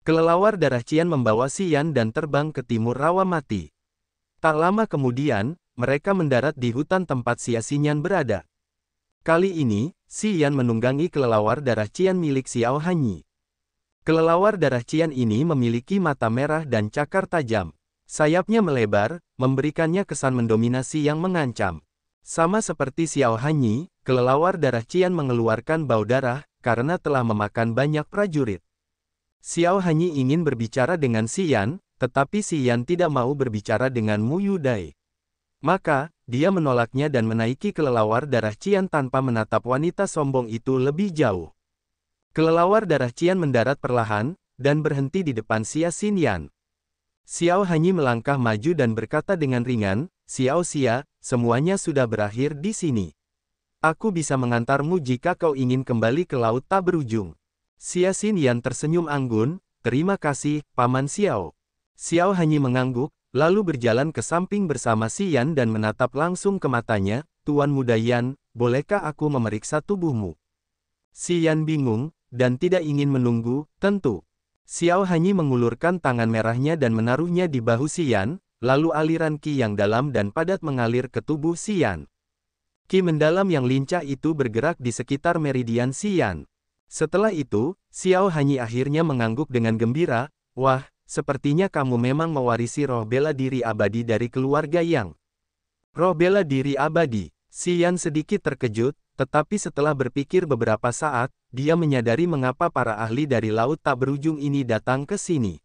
Kelelawar darah Qian membawa Xian dan terbang ke timur rawa mati. Tak lama kemudian, mereka mendarat di hutan tempat Xian berada. Kali ini, Xian menunggangi kelelawar darah Qian milik Xiao Hanyi. Kelelawar darah Qian ini memiliki mata merah dan cakar tajam. Sayapnya melebar, memberikannya kesan mendominasi yang mengancam. Sama seperti Xiao Hanyi, kelelawar darah Qian mengeluarkan bau darah, karena telah memakan banyak prajurit. Xiao Hanyi ingin berbicara dengan Xian, tetapi Xian tidak mau berbicara dengan Mu Yudai. Maka, dia menolaknya dan menaiki kelelawar darah Qian tanpa menatap wanita sombong itu lebih jauh. Kelelawar darah Qian mendarat perlahan, dan berhenti di depan Xia Xinyan. Xiao Hanyi melangkah maju dan berkata dengan ringan, "Xiao Xia, semuanya sudah berakhir di sini. Aku bisa mengantarmu jika kau ingin kembali ke laut tak berujung." Xia Xinyan tersenyum anggun, "Terima kasih, Paman Xiao." Xiao Hanyi mengangguk, lalu berjalan ke samping bersama Xian dan menatap langsung ke matanya, "Tuan Muda Yan, bolehkah aku memeriksa tubuhmu?" Xian bingung, dan tidak ingin menunggu, "Tentu." Xiao Hanyi mengulurkan tangan merahnya dan menaruhnya di bahu Xian, lalu aliran qi yang dalam dan padat mengalir ke tubuh Xian. Qi mendalam yang lincah itu bergerak di sekitar meridian Xian. Setelah itu, Xiao Hanyi akhirnya mengangguk dengan gembira, "Wah, sepertinya kamu memang mewarisi roh bela diri abadi dari keluarga Yang." Roh bela diri abadi. Xian sedikit terkejut, tetapi setelah berpikir beberapa saat, dia menyadari mengapa para ahli dari laut tak berujung ini datang ke sini.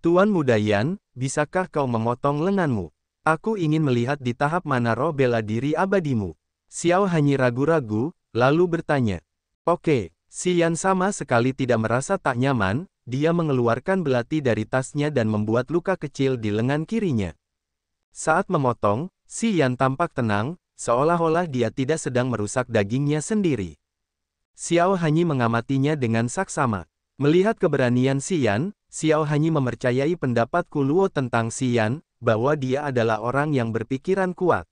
"Tuan Muda Yan, bisakah kau memotong lenganmu? Aku ingin melihat di tahap mana roh bela diri abadimu." Xiao Hanyi ragu-ragu, lalu bertanya. "Oke." Xian sama sekali tidak merasa tak nyaman, dia mengeluarkan belati dari tasnya dan membuat luka kecil di lengan kirinya. Saat memotong, Xian tampak tenang, seolah-olah dia tidak sedang merusak dagingnya sendiri. Xiao Hanyi mengamatinya dengan saksama. Melihat keberanian Xian, Xiao Hanyi mempercayai pendapat Kuluo tentang Xian, bahwa dia adalah orang yang berpikiran kuat.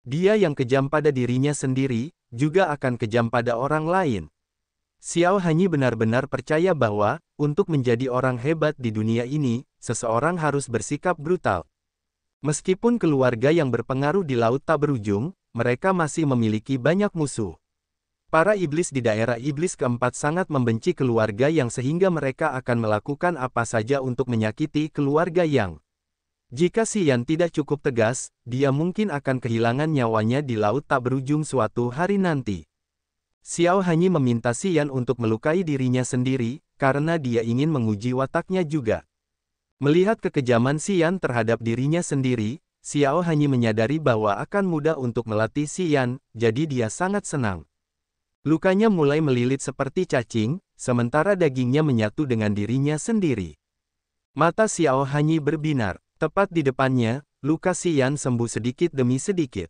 Dia yang kejam pada dirinya sendiri, juga akan kejam pada orang lain. Xiao Hanyi benar-benar percaya bahwa, untuk menjadi orang hebat di dunia ini, seseorang harus bersikap brutal. Meskipun keluarga yang berpengaruh di laut tak berujung, mereka masih memiliki banyak musuh. Para iblis di daerah iblis keempat sangat membenci keluarga Yang sehingga mereka akan melakukan apa saja untuk menyakiti keluarga Yang. Jika Xian tidak cukup tegas, dia mungkin akan kehilangan nyawanya di laut tak berujung suatu hari nanti. Xiao Hanyi meminta Xian untuk melukai dirinya sendiri, karena dia ingin menguji wataknya juga. Melihat kekejaman Xian terhadap dirinya sendiri, Xiao Hanyi menyadari bahwa akan mudah untuk melatih Xian, jadi dia sangat senang. Lukanya mulai melilit seperti cacing, sementara dagingnya menyatu dengan dirinya sendiri. Mata Xiao Hanyi berbinar. Tepat di depannya, luka Xian sembuh sedikit demi sedikit.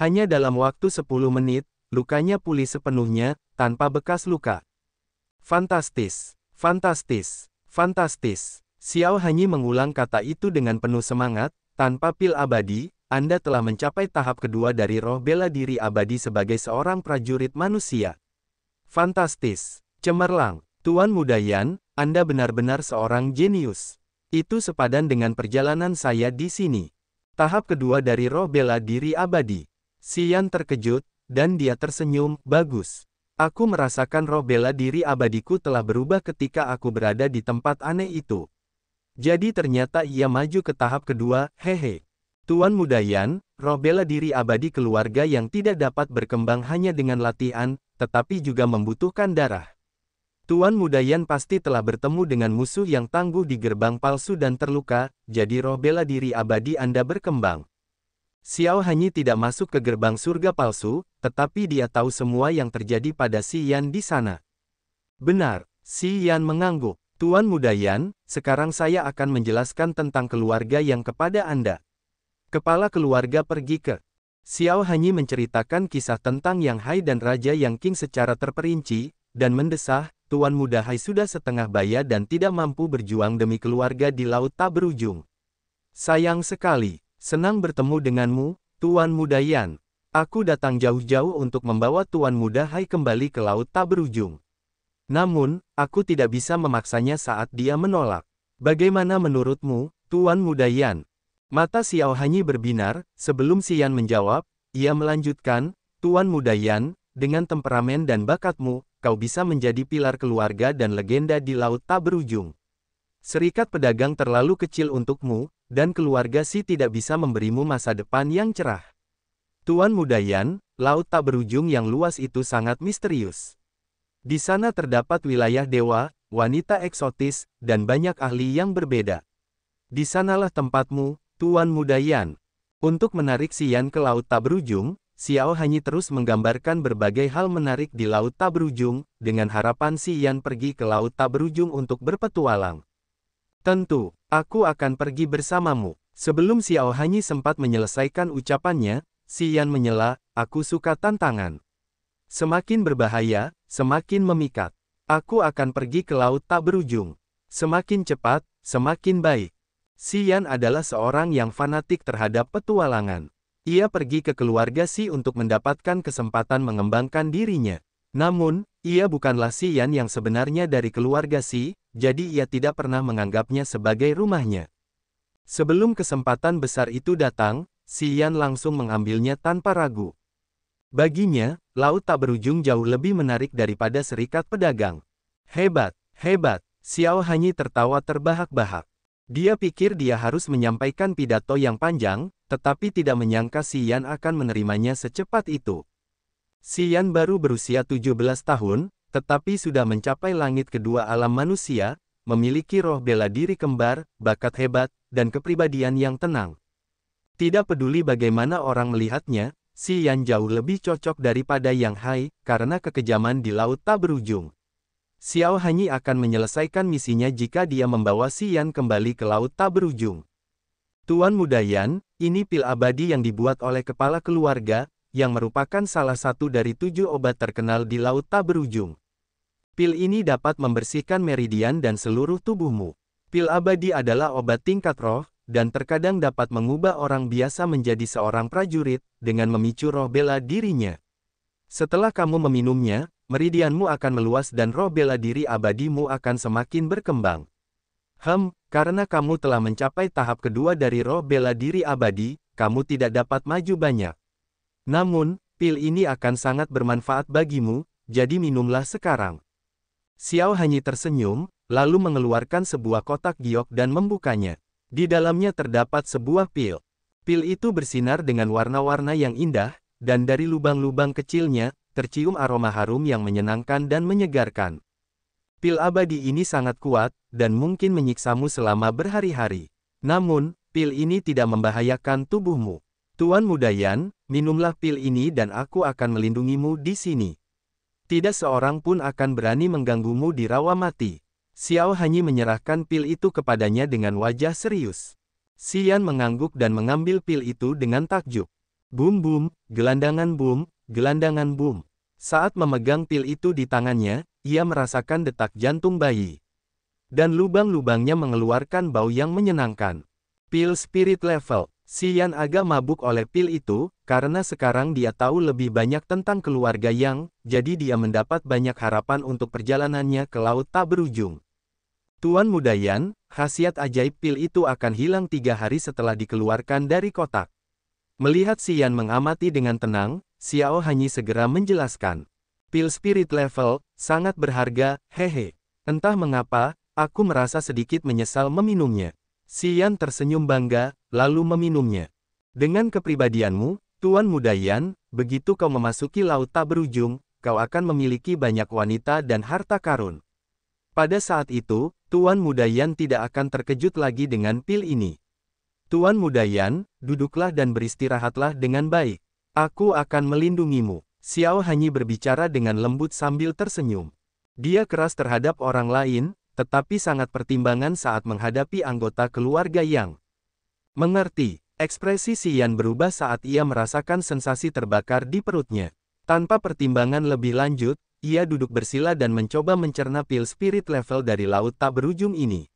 Hanya dalam waktu 10 menit, lukanya pulih sepenuhnya, tanpa bekas luka. "Fantastis, fantastis, fantastis." Xiao Hanyi mengulang kata itu dengan penuh semangat, "Tanpa pil abadi, Anda telah mencapai tahap kedua dari roh bela diri abadi sebagai seorang prajurit manusia. Fantastis, cemerlang. Tuan Muda Yan, Anda benar-benar seorang jenius. Itu sepadan dengan perjalanan saya di sini. Tahap kedua dari roh bela diri abadi." Xian terkejut, dan dia tersenyum, "Bagus. Aku merasakan roh bela diri abadiku telah berubah ketika aku berada di tempat aneh itu." Jadi ternyata ia maju ke tahap kedua, hehe. Tuan Muda Yan, roh bela diri abadi keluarga yang tidak dapat berkembang hanya dengan latihan, tetapi juga membutuhkan darah. Tuan Muda Yan pasti telah bertemu dengan musuh yang tangguh di gerbang palsu dan terluka, jadi roh bela diri abadi Anda berkembang. Xiao Hanyi tidak masuk ke gerbang surga palsu, tetapi dia tahu semua yang terjadi pada Xian di sana. "Benar." Xian mengangguk. "Tuan Muda Yan, sekarang saya akan menjelaskan tentang keluarga yang kepada Anda." Kepala keluarga pergi ke. Xiao Hanyi menceritakan kisah tentang Yang Hai dan Raja Yang Qing secara terperinci, dan mendesah, "Tuan Muda Hai sudah setengah baya dan tidak mampu berjuang demi keluarga di laut tak berujung. Sayang sekali. Senang bertemu denganmu, Tuan Muda Yan. Aku datang jauh-jauh untuk membawa Tuan Muda Hai kembali ke laut tak berujung." Namun, aku tidak bisa memaksanya saat dia menolak. Bagaimana menurutmu, Tuan Muda Yan? Mata Xiao Hanyi berbinar, sebelum Xian menjawab, ia melanjutkan, Tuan Muda Yan, dengan temperamen dan bakatmu, kau bisa menjadi pilar keluarga dan legenda di laut tak berujung. Serikat pedagang terlalu kecil untukmu, dan keluarga Si tidak bisa memberimu masa depan yang cerah. Tuan Muda Yan, laut tak berujung yang luas itu sangat misterius. Di sana terdapat wilayah dewa, wanita eksotis, dan banyak ahli yang berbeda. Di sanalah tempatmu, Tuan Muda Yan. Untuk menarik Xian ke laut tak berujung, Xiao Hanyi terus menggambarkan berbagai hal menarik di laut tak berujung, dengan harapan Xian pergi ke laut tak berujung untuk berpetualang. Tentu, aku akan pergi bersamamu. Sebelum Xiao Hanyi sempat menyelesaikan ucapannya, Xian menyela, aku suka tantangan. Semakin berbahaya, semakin memikat. Aku akan pergi ke laut tak berujung. Semakin cepat, semakin baik. Xian adalah seorang yang fanatik terhadap petualangan. Ia pergi ke keluarga Si untuk mendapatkan kesempatan mengembangkan dirinya. Namun, ia bukanlah Xian yang sebenarnya dari keluarga Si, jadi ia tidak pernah menganggapnya sebagai rumahnya. Sebelum kesempatan besar itu datang, Xian langsung mengambilnya tanpa ragu. Baginya, laut tak berujung jauh lebih menarik daripada serikat pedagang. Hebat, hebat, Xiao Hanyi tertawa terbahak-bahak. Dia pikir dia harus menyampaikan pidato yang panjang, tetapi tidak menyangka Xian akan menerimanya secepat itu. Xian baru berusia 17 tahun, tetapi sudah mencapai langit kedua alam manusia, memiliki roh bela diri kembar, bakat hebat, dan kepribadian yang tenang. Tidak peduli bagaimana orang melihatnya, Xian jauh lebih cocok daripada Yang Hai, karena kekejaman di laut tak berujung. Xiao Hanyi akan menyelesaikan misinya jika dia membawa Xian kembali ke laut tak berujung. Tuan Muda Yan, ini pil abadi yang dibuat oleh kepala keluarga, yang merupakan salah satu dari 7 obat terkenal di laut tak berujung. Pil ini dapat membersihkan meridian dan seluruh tubuhmu. Pil abadi adalah obat tingkat roh, dan terkadang dapat mengubah orang biasa menjadi seorang prajurit, dengan memicu roh bela dirinya. Setelah kamu meminumnya, meridianmu akan meluas dan roh bela diri abadimu akan semakin berkembang. Karena kamu telah mencapai tahap kedua dari roh bela diri abadi, kamu tidak dapat maju banyak. Namun, pil ini akan sangat bermanfaat bagimu, jadi minumlah sekarang. Xiao Hanyi tersenyum, lalu mengeluarkan sebuah kotak giok dan membukanya. Di dalamnya terdapat sebuah pil. Pil itu bersinar dengan warna-warna yang indah, dan dari lubang-lubang kecilnya, tercium aroma harum yang menyenangkan dan menyegarkan. Pil abadi ini sangat kuat, dan mungkin menyiksamu selama berhari-hari. Namun, pil ini tidak membahayakan tubuhmu. Tuan Muda Yan, minumlah pil ini dan aku akan melindungimu di sini. Tidak seorang pun akan berani mengganggumu di rawa mati. Xiao Hanyi menyerahkan pil itu kepadanya dengan wajah serius. Xian mengangguk dan mengambil pil itu dengan takjub. Bum bum, gelandangan bum, gelandangan bum. Saat memegang pil itu di tangannya, ia merasakan detak jantung bayi. Dan lubang-lubangnya mengeluarkan bau yang menyenangkan. Pil spirit level. Xian agak mabuk oleh pil itu, karena sekarang dia tahu lebih banyak tentang keluarga Yang, jadi dia mendapat banyak harapan untuk perjalanannya ke laut tak berujung. Tuan Muda Yan, khasiat ajaib pil itu akan hilang 3 hari setelah dikeluarkan dari kotak. Melihat Xian mengamati dengan tenang, Xiao Hanyi segera menjelaskan. Pil spirit level, sangat berharga, hehe. Entah mengapa, aku merasa sedikit menyesal meminumnya. Xian tersenyum bangga, lalu meminumnya. Dengan kepribadianmu, Tuan Muda Yan, begitu kau memasuki laut tak berujung, kau akan memiliki banyak wanita dan harta karun. Pada saat itu, Tuan Muda Yan tidak akan terkejut lagi dengan pil ini. Tuan Muda Yan, duduklah dan beristirahatlah dengan baik. Aku akan melindungimu. Xiao Hanyi berbicara dengan lembut sambil tersenyum. Dia keras terhadap orang lain, tetapi sangat pertimbangan saat menghadapi anggota keluarga Yang. Mengerti, ekspresi Xian berubah saat ia merasakan sensasi terbakar di perutnya. Tanpa pertimbangan lebih lanjut, ia duduk bersila dan mencoba mencerna pil spirit level dari laut tak berujung ini.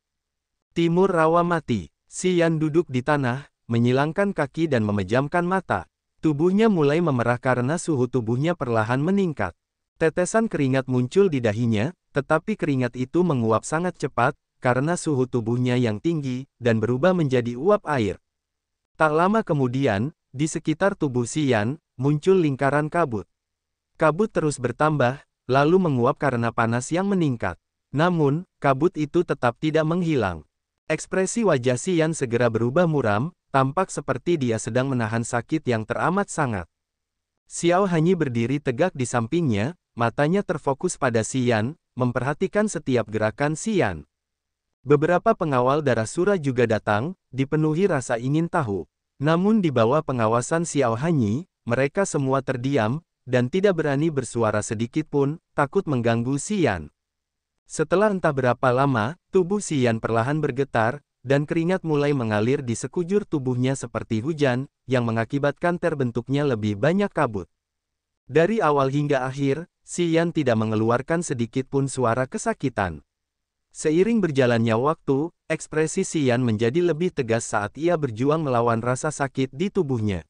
Timur rawa mati. Xian duduk di tanah, menyilangkan kaki dan memejamkan mata. Tubuhnya mulai memerah karena suhu tubuhnya perlahan meningkat. Tetesan keringat muncul di dahinya, Tetapi keringat itu menguap sangat cepat, karena suhu tubuhnya yang tinggi, dan berubah menjadi uap air. Tak lama kemudian, di sekitar tubuh Xian, muncul lingkaran kabut. Kabut terus bertambah, lalu menguap karena panas yang meningkat. Namun, kabut itu tetap tidak menghilang. Ekspresi wajah Xian segera berubah muram, tampak seperti dia sedang menahan sakit yang teramat sangat. Xiao Hanyi berdiri tegak di sampingnya, matanya terfokus pada Xian, memperhatikan setiap gerakan Xian. Beberapa pengawal darah sura juga datang, dipenuhi rasa ingin tahu. Namun di bawah pengawasan Xiao Hanyi, mereka semua terdiam, dan tidak berani bersuara sedikit pun, takut mengganggu Xian. Setelah entah berapa lama, tubuh Xian perlahan bergetar, dan keringat mulai mengalir di sekujur tubuhnya seperti hujan, yang mengakibatkan terbentuknya lebih banyak kabut. Dari awal hingga akhir, Xian tidak mengeluarkan sedikit pun suara kesakitan. Seiring berjalannya waktu, ekspresi Xian menjadi lebih tegas saat ia berjuang melawan rasa sakit di tubuhnya.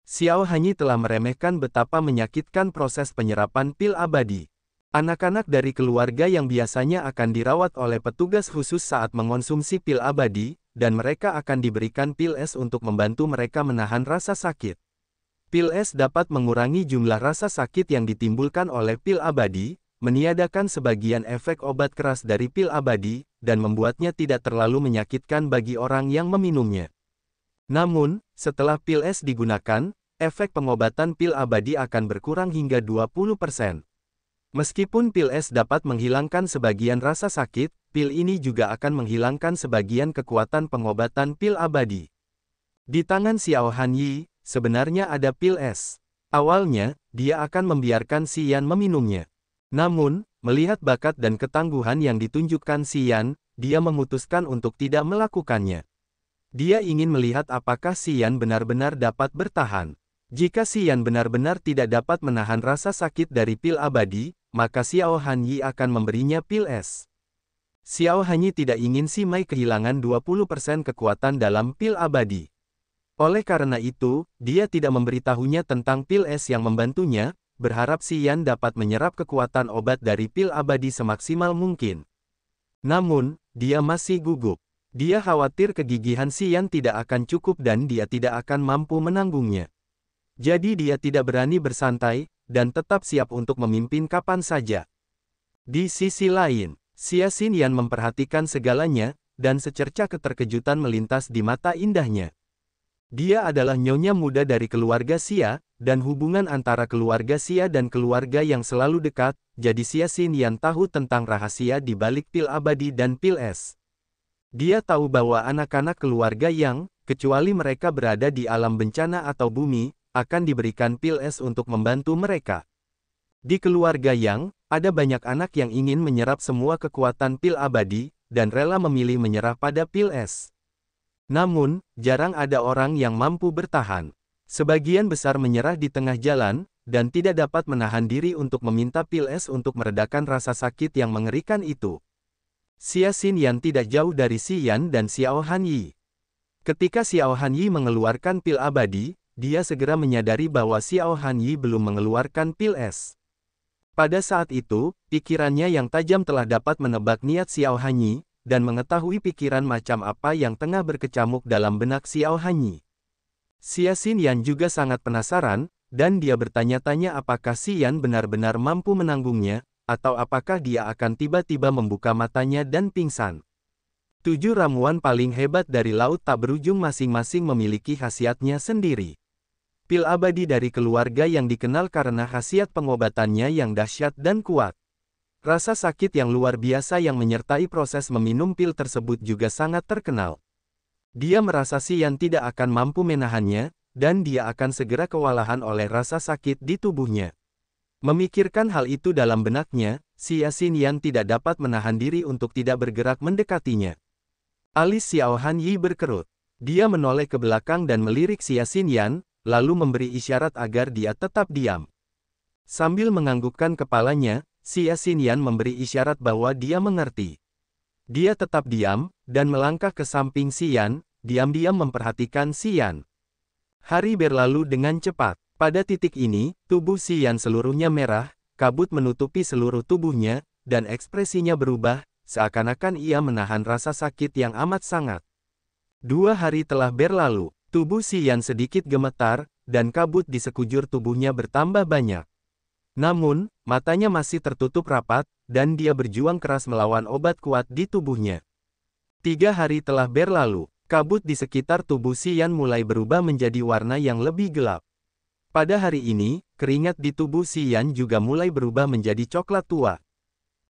Xiao Hanyi telah meremehkan betapa menyakitkan proses penyerapan pil abadi. Anak-anak dari keluarga yang biasanya akan dirawat oleh petugas khusus saat mengonsumsi pil abadi, dan mereka akan diberikan pil es untuk membantu mereka menahan rasa sakit. Pil es dapat mengurangi jumlah rasa sakit yang ditimbulkan oleh pil abadi, meniadakan sebagian efek obat keras dari pil abadi, dan membuatnya tidak terlalu menyakitkan bagi orang yang meminumnya. Namun, setelah pil es digunakan, efek pengobatan pil abadi akan berkurang hingga 20%. Meskipun pil es dapat menghilangkan sebagian rasa sakit, pil ini juga akan menghilangkan sebagian kekuatan pengobatan pil abadi. Di tangan Xiao Hanyi, sebenarnya ada pil es. Awalnya, dia akan membiarkan Xian meminumnya. Namun, melihat bakat dan ketangguhan yang ditunjukkan Xian, dia memutuskan untuk tidak melakukannya. Dia ingin melihat apakah Xian benar-benar dapat bertahan. Jika Xian benar-benar tidak dapat menahan rasa sakit dari pil abadi, maka Xiao Hanyi akan memberinya pil es. Xiao Hanyi tidak ingin si Mei kehilangan 20% kekuatan dalam pil abadi. Oleh karena itu, dia tidak memberitahunya tentang pil es yang membantunya, berharap Xian dapat menyerap kekuatan obat dari pil abadi semaksimal mungkin. Namun, dia masih gugup. Dia khawatir kegigihan Xian tidak akan cukup dan dia tidak akan mampu menanggungnya. Jadi dia tidak berani bersantai, dan tetap siap untuk memimpin kapan saja. Di sisi lain, Xia Xinyan memperhatikan segalanya, dan secercah keterkejutan melintas di mata indahnya. Dia adalah nyonya muda dari keluarga Xia, dan hubungan antara keluarga Xia dan keluarga yang selalu dekat, jadi Xia Xinyan tahu tentang rahasia di balik pil abadi dan pil es. Dia tahu bahwa anak-anak keluarga yang, kecuali mereka berada di alam bencana atau bumi, akan diberikan pil es untuk membantu mereka. Di keluarga yang, ada banyak anak yang ingin menyerap semua kekuatan pil abadi, dan rela memilih menyerah pada pil es. Namun, jarang ada orang yang mampu bertahan. Sebagian besar menyerah di tengah jalan, dan tidak dapat menahan diri untuk meminta pil es untuk meredakan rasa sakit yang mengerikan itu. Xia Xinyan tidak jauh dari Xian dan Xiao Hanyi. Ketika Xiao Hanyi mengeluarkan pil abadi, dia segera menyadari bahwa Xiao Hanyi belum mengeluarkan pil es. Pada saat itu, pikirannya yang tajam telah dapat menebak niat Xiao Hanyi, dan mengetahui pikiran macam apa yang tengah berkecamuk dalam benak Xiao Hanyi. Xia Xinyan juga sangat penasaran, dan dia bertanya-tanya apakah Xian benar-benar mampu menanggungnya, atau apakah dia akan tiba-tiba membuka matanya dan pingsan. 7 ramuan paling hebat dari laut tak berujung masing-masing memiliki khasiatnya sendiri. Pil abadi dari keluarga yang dikenal karena khasiat pengobatannya yang dahsyat dan kuat. Rasa sakit yang luar biasa yang menyertai proses meminum pil tersebut juga sangat terkenal. Dia merasa Xian tidak akan mampu menahannya, dan dia akan segera kewalahan oleh rasa sakit di tubuhnya. Memikirkan hal itu dalam benaknya, Xia Xinyan tidak dapat menahan diri untuk tidak bergerak mendekatinya. Alis Xiao Hanyi berkerut. Dia menoleh ke belakang dan melirik Xia Xinyan, lalu memberi isyarat agar dia tetap diam. Sambil menganggukkan kepalanya, Xia Xinyan memberi isyarat bahwa dia mengerti. Dia tetap diam, dan melangkah ke samping Xian, diam-diam memperhatikan Xian. Hari berlalu dengan cepat. Pada titik ini, tubuh Xian seluruhnya merah, kabut menutupi seluruh tubuhnya, dan ekspresinya berubah, seakan-akan ia menahan rasa sakit yang amat sangat. 2 hari telah berlalu, tubuh Si Yan sedikit gemetar, dan kabut di sekujur tubuhnya bertambah banyak. Namun, matanya masih tertutup rapat, dan dia berjuang keras melawan obat kuat di tubuhnya. 3 hari telah berlalu, kabut di sekitar tubuh Si Yan mulai berubah menjadi warna yang lebih gelap. Pada hari ini, keringat di tubuh Si Yan juga mulai berubah menjadi coklat tua.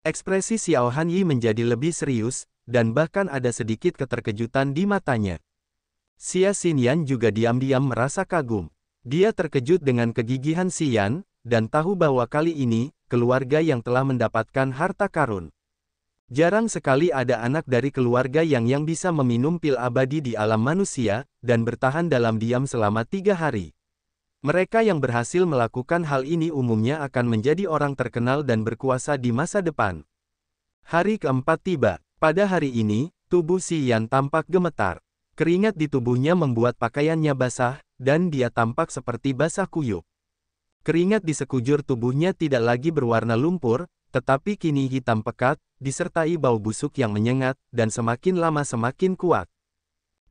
Ekspresi Xiao Hanyi menjadi lebih serius, dan bahkan ada sedikit keterkejutan di matanya. Xia Xinyan juga diam-diam merasa kagum. Dia terkejut dengan kegigihan Si Yan, dan tahu bahwa kali ini, keluarga yang telah mendapatkan harta karun. Jarang sekali ada anak dari keluarga yang bisa meminum pil abadi di alam manusia, dan bertahan dalam diam selama 3 hari. Mereka yang berhasil melakukan hal ini umumnya akan menjadi orang terkenal dan berkuasa di masa depan. Hari keempat tiba. Pada hari ini, tubuh Si Yan tampak gemetar. Keringat di tubuhnya membuat pakaiannya basah, dan dia tampak seperti basah kuyup. Keringat di sekujur tubuhnya tidak lagi berwarna lumpur, tetapi kini hitam pekat, disertai bau busuk yang menyengat, dan semakin lama semakin kuat.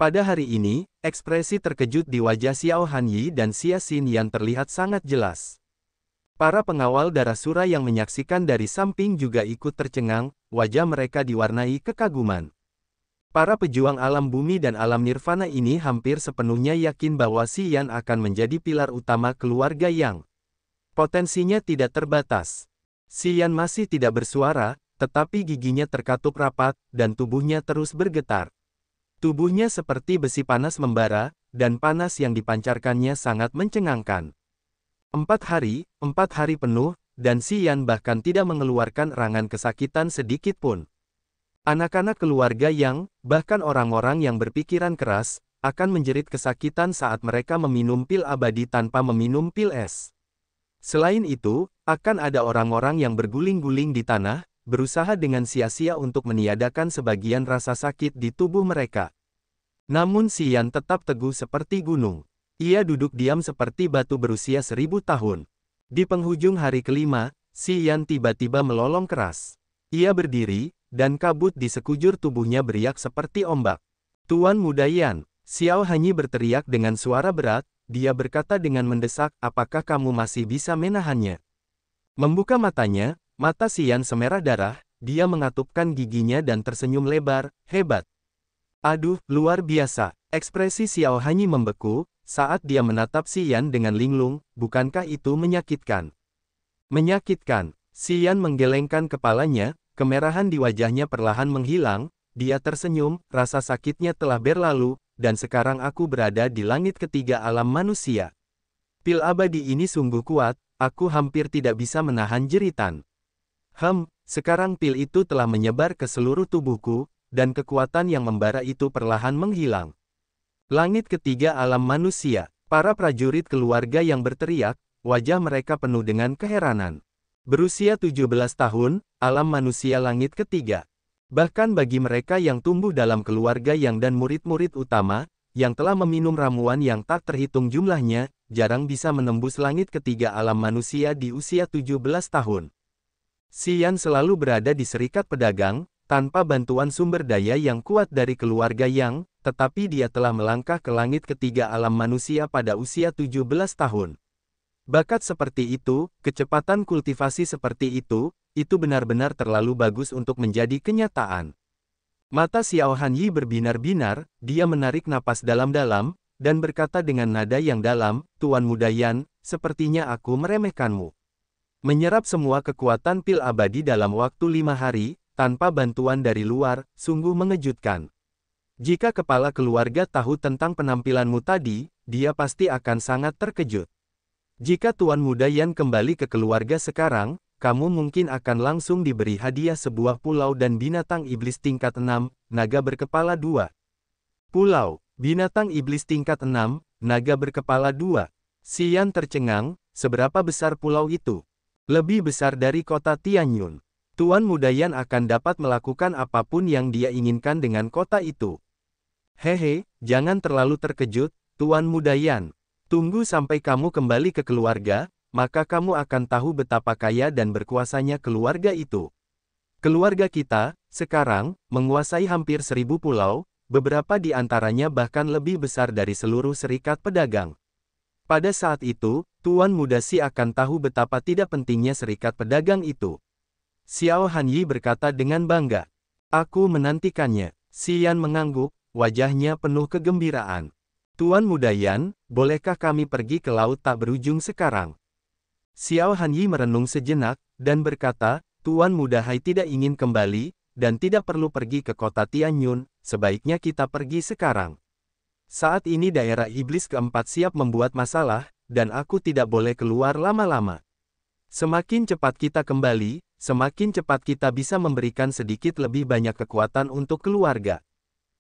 Pada hari ini, ekspresi terkejut di wajah Xiao Hanyi dan Xia Xinyan terlihat sangat jelas. Para pengawal darah sura yang menyaksikan dari samping juga ikut tercengang, wajah mereka diwarnai kekaguman. Para pejuang alam bumi dan alam nirvana ini hampir sepenuhnya yakin bahwa Si Yan akan menjadi pilar utama keluarga yang potensinya tidak terbatas. Si Yan masih tidak bersuara, tetapi giginya terkatup rapat, dan tubuhnya terus bergetar. Tubuhnya seperti besi panas membara, dan panas yang dipancarkannya sangat mencengangkan. 4 hari penuh, dan Si Yan bahkan tidak mengeluarkan erangan kesakitan sedikit pun. Anak-anak keluarga yang, bahkan orang-orang yang berpikiran keras, akan menjerit kesakitan saat mereka meminum pil abadi tanpa meminum pil es. Selain itu, akan ada orang-orang yang berguling-guling di tanah, berusaha dengan sia-sia untuk meniadakan sebagian rasa sakit di tubuh mereka. Namun Si Yan tetap teguh seperti gunung. Ia duduk diam seperti batu berusia 1000 tahun. Di penghujung hari kelima, Si Yan tiba-tiba melolong keras. Ia berdiri, dan kabut di sekujur tubuhnya beriak seperti ombak. "Tuan Muda Yan," Xiao Hanyi berteriak dengan suara berat, dia berkata dengan mendesak, "Apakah kamu masih bisa menahannya?" Membuka matanya, mata Si Yan semerah darah, dia mengatupkan giginya dan tersenyum lebar, "Hebat." "Aduh, luar biasa." Ekspresi Xiao Hanyi membeku, saat dia menatap Si Yan dengan linglung, "Bukankah itu menyakitkan?" "Menyakitkan." Si Yan menggelengkan kepalanya, kemerahan di wajahnya perlahan menghilang, dia tersenyum, "Rasa sakitnya telah berlalu, dan sekarang aku berada di langit ketiga alam manusia. Pil abadi ini sungguh kuat, aku hampir tidak bisa menahan jeritan. Sekarang pil itu telah menyebar ke seluruh tubuhku, dan kekuatan yang membara itu perlahan menghilang." Langit ketiga alam manusia, para prajurit keluarga yang berteriak, wajah mereka penuh dengan keheranan. Berusia 17 tahun, alam manusia langit ketiga. Bahkan bagi mereka yang tumbuh dalam keluarga yang dan murid-murid utama, yang telah meminum ramuan yang tak terhitung jumlahnya, jarang bisa menembus langit ketiga alam manusia di usia 17 tahun. Si Yan selalu berada di serikat pedagang, tanpa bantuan sumber daya yang kuat dari keluarga yang, tetapi dia telah melangkah ke langit ketiga alam manusia pada usia 17 tahun. Bakat seperti itu, kecepatan kultivasi seperti itu benar-benar terlalu bagus untuk menjadi kenyataan. Mata Xiao Hanyi berbinar-binar, dia menarik napas dalam-dalam, dan berkata dengan nada yang dalam, "Tuan Muda Yan, sepertinya aku meremehkanmu. Menyerap semua kekuatan pil abadi dalam waktu 5 hari, tanpa bantuan dari luar, sungguh mengejutkan. Jika kepala keluarga tahu tentang penampilanmu tadi, dia pasti akan sangat terkejut. Jika Tuan Muda Yan kembali ke keluarga sekarang, kamu mungkin akan langsung diberi hadiah sebuah pulau dan binatang iblis tingkat 6, naga berkepala 2. Pulau, binatang iblis tingkat 6, naga berkepala 2. Si Yan tercengang, seberapa besar pulau itu? Lebih besar dari kota Tianyun. Tuan Muda Yan akan dapat melakukan apapun yang dia inginkan dengan kota itu. Hehe, jangan terlalu terkejut, Tuan Muda Yan. Tunggu sampai kamu kembali ke keluarga, maka kamu akan tahu betapa kaya dan berkuasanya keluarga itu. Keluarga kita, sekarang, menguasai hampir 1000 pulau, beberapa di antaranya bahkan lebih besar dari seluruh serikat pedagang. Pada saat itu, Tuan Muda Xi akan tahu betapa tidak pentingnya serikat pedagang itu. Xiao Hanyi berkata dengan bangga. Aku menantikannya. Xi Yan mengangguk, wajahnya penuh kegembiraan. Tuan Muda Yan, bolehkah kami pergi ke laut tak berujung sekarang? Xiao Hanyi merenung sejenak, dan berkata, Tuan Muda Hai tidak ingin kembali, dan tidak perlu pergi ke kota Tianyun, sebaiknya kita pergi sekarang. Saat ini daerah iblis keempat siap membuat masalah, dan aku tidak boleh keluar lama-lama. Semakin cepat kita kembali, semakin cepat kita bisa memberikan sedikit lebih banyak kekuatan untuk keluarga.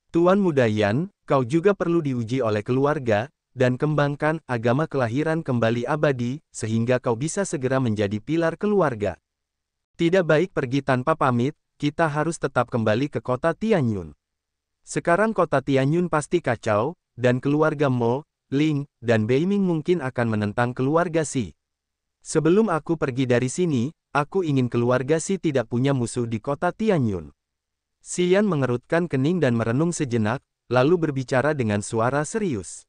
Tuan Muda Yan, kau juga perlu diuji oleh keluarga, dan kembangkan agama kelahiran kembali abadi, sehingga kau bisa segera menjadi pilar keluarga. Tidak baik pergi tanpa pamit, kita harus tetap kembali ke kota Tianyun. Sekarang kota Tianyun pasti kacau, dan keluarga Mo, Ling, dan Beiming mungkin akan menentang keluarga Xi. Sebelum aku pergi dari sini, aku ingin keluarga Xi tidak punya musuh di kota Tianyun. Xi Yan mengerutkan kening dan merenung sejenak, lalu berbicara dengan suara serius.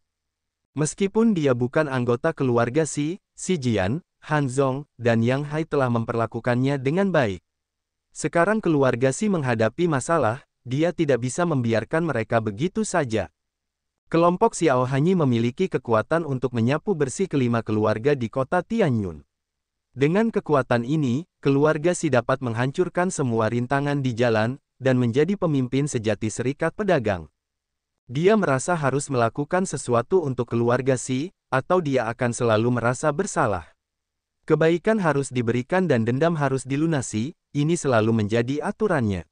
Meskipun dia bukan anggota keluarga Xi, Xi Jian, Han Zong, dan Yang Hai telah memperlakukannya dengan baik. Sekarang keluarga Xi menghadapi masalah, dia tidak bisa membiarkan mereka begitu saja. Kelompok Xiao Hanyi memiliki kekuatan untuk menyapu bersih kelima keluarga di kota Tianyun. Dengan kekuatan ini, keluarga Xi dapat menghancurkan semua rintangan di jalan, dan menjadi pemimpin sejati serikat pedagang. Dia merasa harus melakukan sesuatu untuk keluarga Xi, atau dia akan selalu merasa bersalah. Kebaikan harus diberikan dan dendam harus dilunasi, ini selalu menjadi aturannya.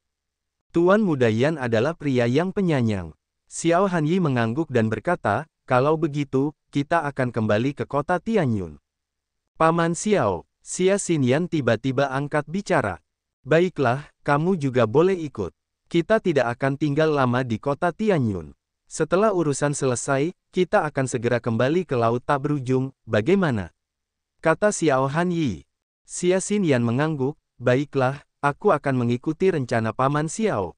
Tuan Muda Yan adalah pria yang penyayang. Xiao Hanyi mengangguk dan berkata, kalau begitu, kita akan kembali ke kota Tianyun. Paman Xiao, Xia Xinyan tiba-tiba angkat bicara. Baiklah, kamu juga boleh ikut. Kita tidak akan tinggal lama di kota Tianyun. Setelah urusan selesai, kita akan segera kembali ke laut tak berujung, bagaimana? Kata Xiao Hanyi. Xia Xinyan mengangguk, baiklah, aku akan mengikuti rencana Paman Xiao.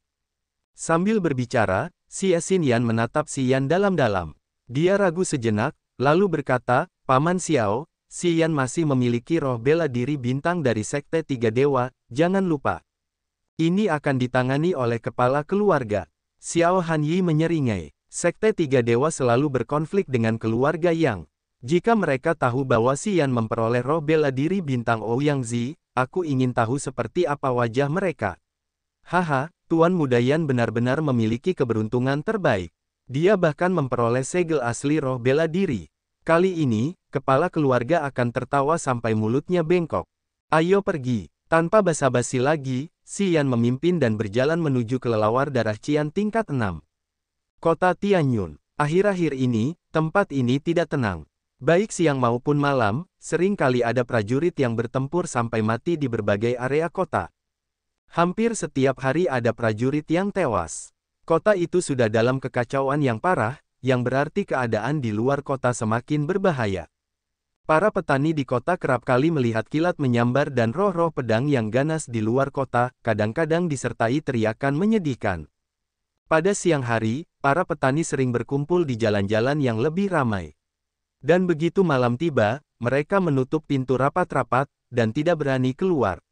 Sambil berbicara, Xia Xinyan menatap Xi Yan dalam-dalam. Dia ragu sejenak, lalu berkata, Paman Xiao, Xi Yan masih memiliki roh bela diri bintang dari Sekte Tiga Dewa, jangan lupa. Ini akan ditangani oleh kepala keluarga. Xiao Hanyi menyeringai. Sekte Tiga Dewa selalu berkonflik dengan keluarga Yang. Jika mereka tahu bahwa Xi Yan memperoleh roh bela diri bintang Ouyang Zi, aku ingin tahu seperti apa wajah mereka. Haha, Tuan Muda Yan benar-benar memiliki keberuntungan terbaik. Dia bahkan memperoleh segel asli roh bela diri. Kali ini, kepala keluarga akan tertawa sampai mulutnya bengkok. Ayo pergi. Tanpa basa-basi lagi, Xi Yan memimpin dan berjalan menuju kelelawar darah Qian tingkat 6. Kota Tianyun. Akhir-akhir ini, tempat ini tidak tenang. Baik siang maupun malam, sering kali ada prajurit yang bertempur sampai mati di berbagai area kota. Hampir setiap hari ada prajurit yang tewas. Kota itu sudah dalam kekacauan yang parah, yang berarti keadaan di luar kota semakin berbahaya. Para petani di kota kerap kali melihat kilat menyambar dan roh-roh pedang yang ganas di luar kota, kadang-kadang disertai teriakan menyedihkan. Pada siang hari, para petani sering berkumpul di jalan-jalan yang lebih ramai. Dan begitu malam tiba, mereka menutup pintu rapat-rapat, dan tidak berani keluar.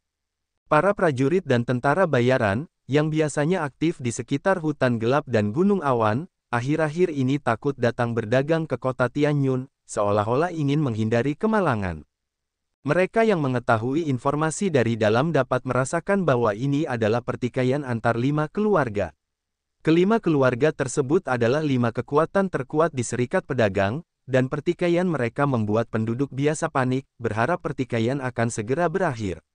Para prajurit dan tentara bayaran, yang biasanya aktif di sekitar hutan gelap dan gunung awan, akhir-akhir ini takut datang berdagang ke kota Tianyun, seolah-olah ingin menghindari kemalangan. Mereka yang mengetahui informasi dari dalam dapat merasakan bahwa ini adalah pertikaian antar 5 keluarga. Kelima keluarga tersebut adalah 5 kekuatan terkuat di serikat pedagang, dan pertikaian mereka membuat penduduk biasa panik, berharap pertikaian akan segera berakhir.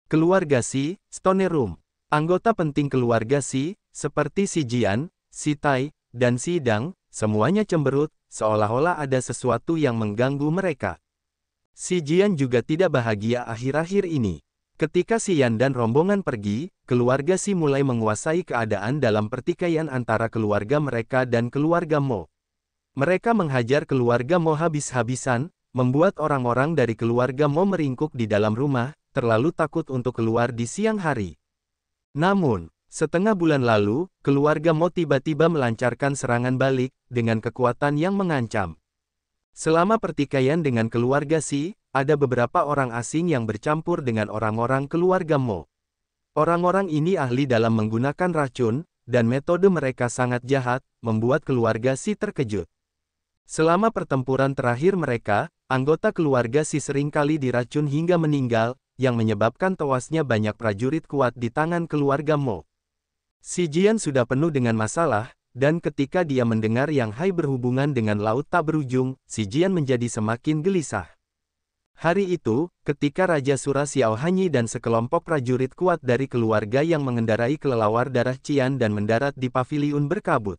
Keluarga Xi, Stone Room. Anggota penting keluarga Xi, seperti Xi Jian, Xi Tai, dan Xi Dang, semuanya cemberut, seolah-olah ada sesuatu yang mengganggu mereka. Xi Jian juga tidak bahagia akhir-akhir ini. Ketika Xi Yan dan rombongan pergi, keluarga Xi mulai menguasai keadaan dalam pertikaian antara keluarga mereka dan keluarga Mo. Mereka menghajar keluarga Mo habis-habisan, membuat orang-orang dari keluarga Mo meringkuk di dalam rumah, terlalu takut untuk keluar di siang hari. Namun, setengah bulan lalu, keluarga Mo tiba-tiba melancarkan serangan balik, dengan kekuatan yang mengancam. Selama pertikaian dengan keluarga Xi, ada beberapa orang asing yang bercampur dengan orang-orang keluarga Mo. Orang-orang ini ahli dalam menggunakan racun, dan metode mereka sangat jahat, membuat keluarga Xi terkejut. Selama pertempuran terakhir mereka, anggota keluarga Xi seringkali diracun hingga meninggal, yang menyebabkan tewasnya banyak prajurit kuat di tangan keluarga Mo. Xi Jian sudah penuh dengan masalah, dan ketika dia mendengar Yang Hai berhubungan dengan laut tak berujung, Xi Jian menjadi semakin gelisah. Hari itu, ketika Raja Sura Xiao Hanyi dan sekelompok prajurit kuat dari keluarga yang mengendarai kelelawar darah Qian dan mendarat di paviliun berkabut.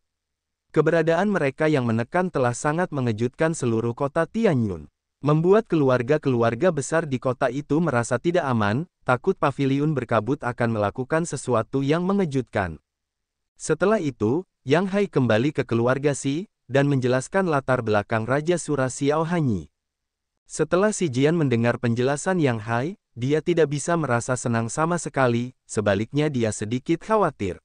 Keberadaan mereka yang menekan telah sangat mengejutkan seluruh kota Tianyun. Membuat keluarga-keluarga besar di kota itu merasa tidak aman, takut paviliun berkabut akan melakukan sesuatu yang mengejutkan. Setelah itu, Yang Hai kembali ke keluarga Xi, dan menjelaskan latar belakang Raja Sura Xiao Hanyi. Setelah Xi Jian mendengar penjelasan Yang Hai, dia tidak bisa merasa senang sama sekali, sebaliknya dia sedikit khawatir.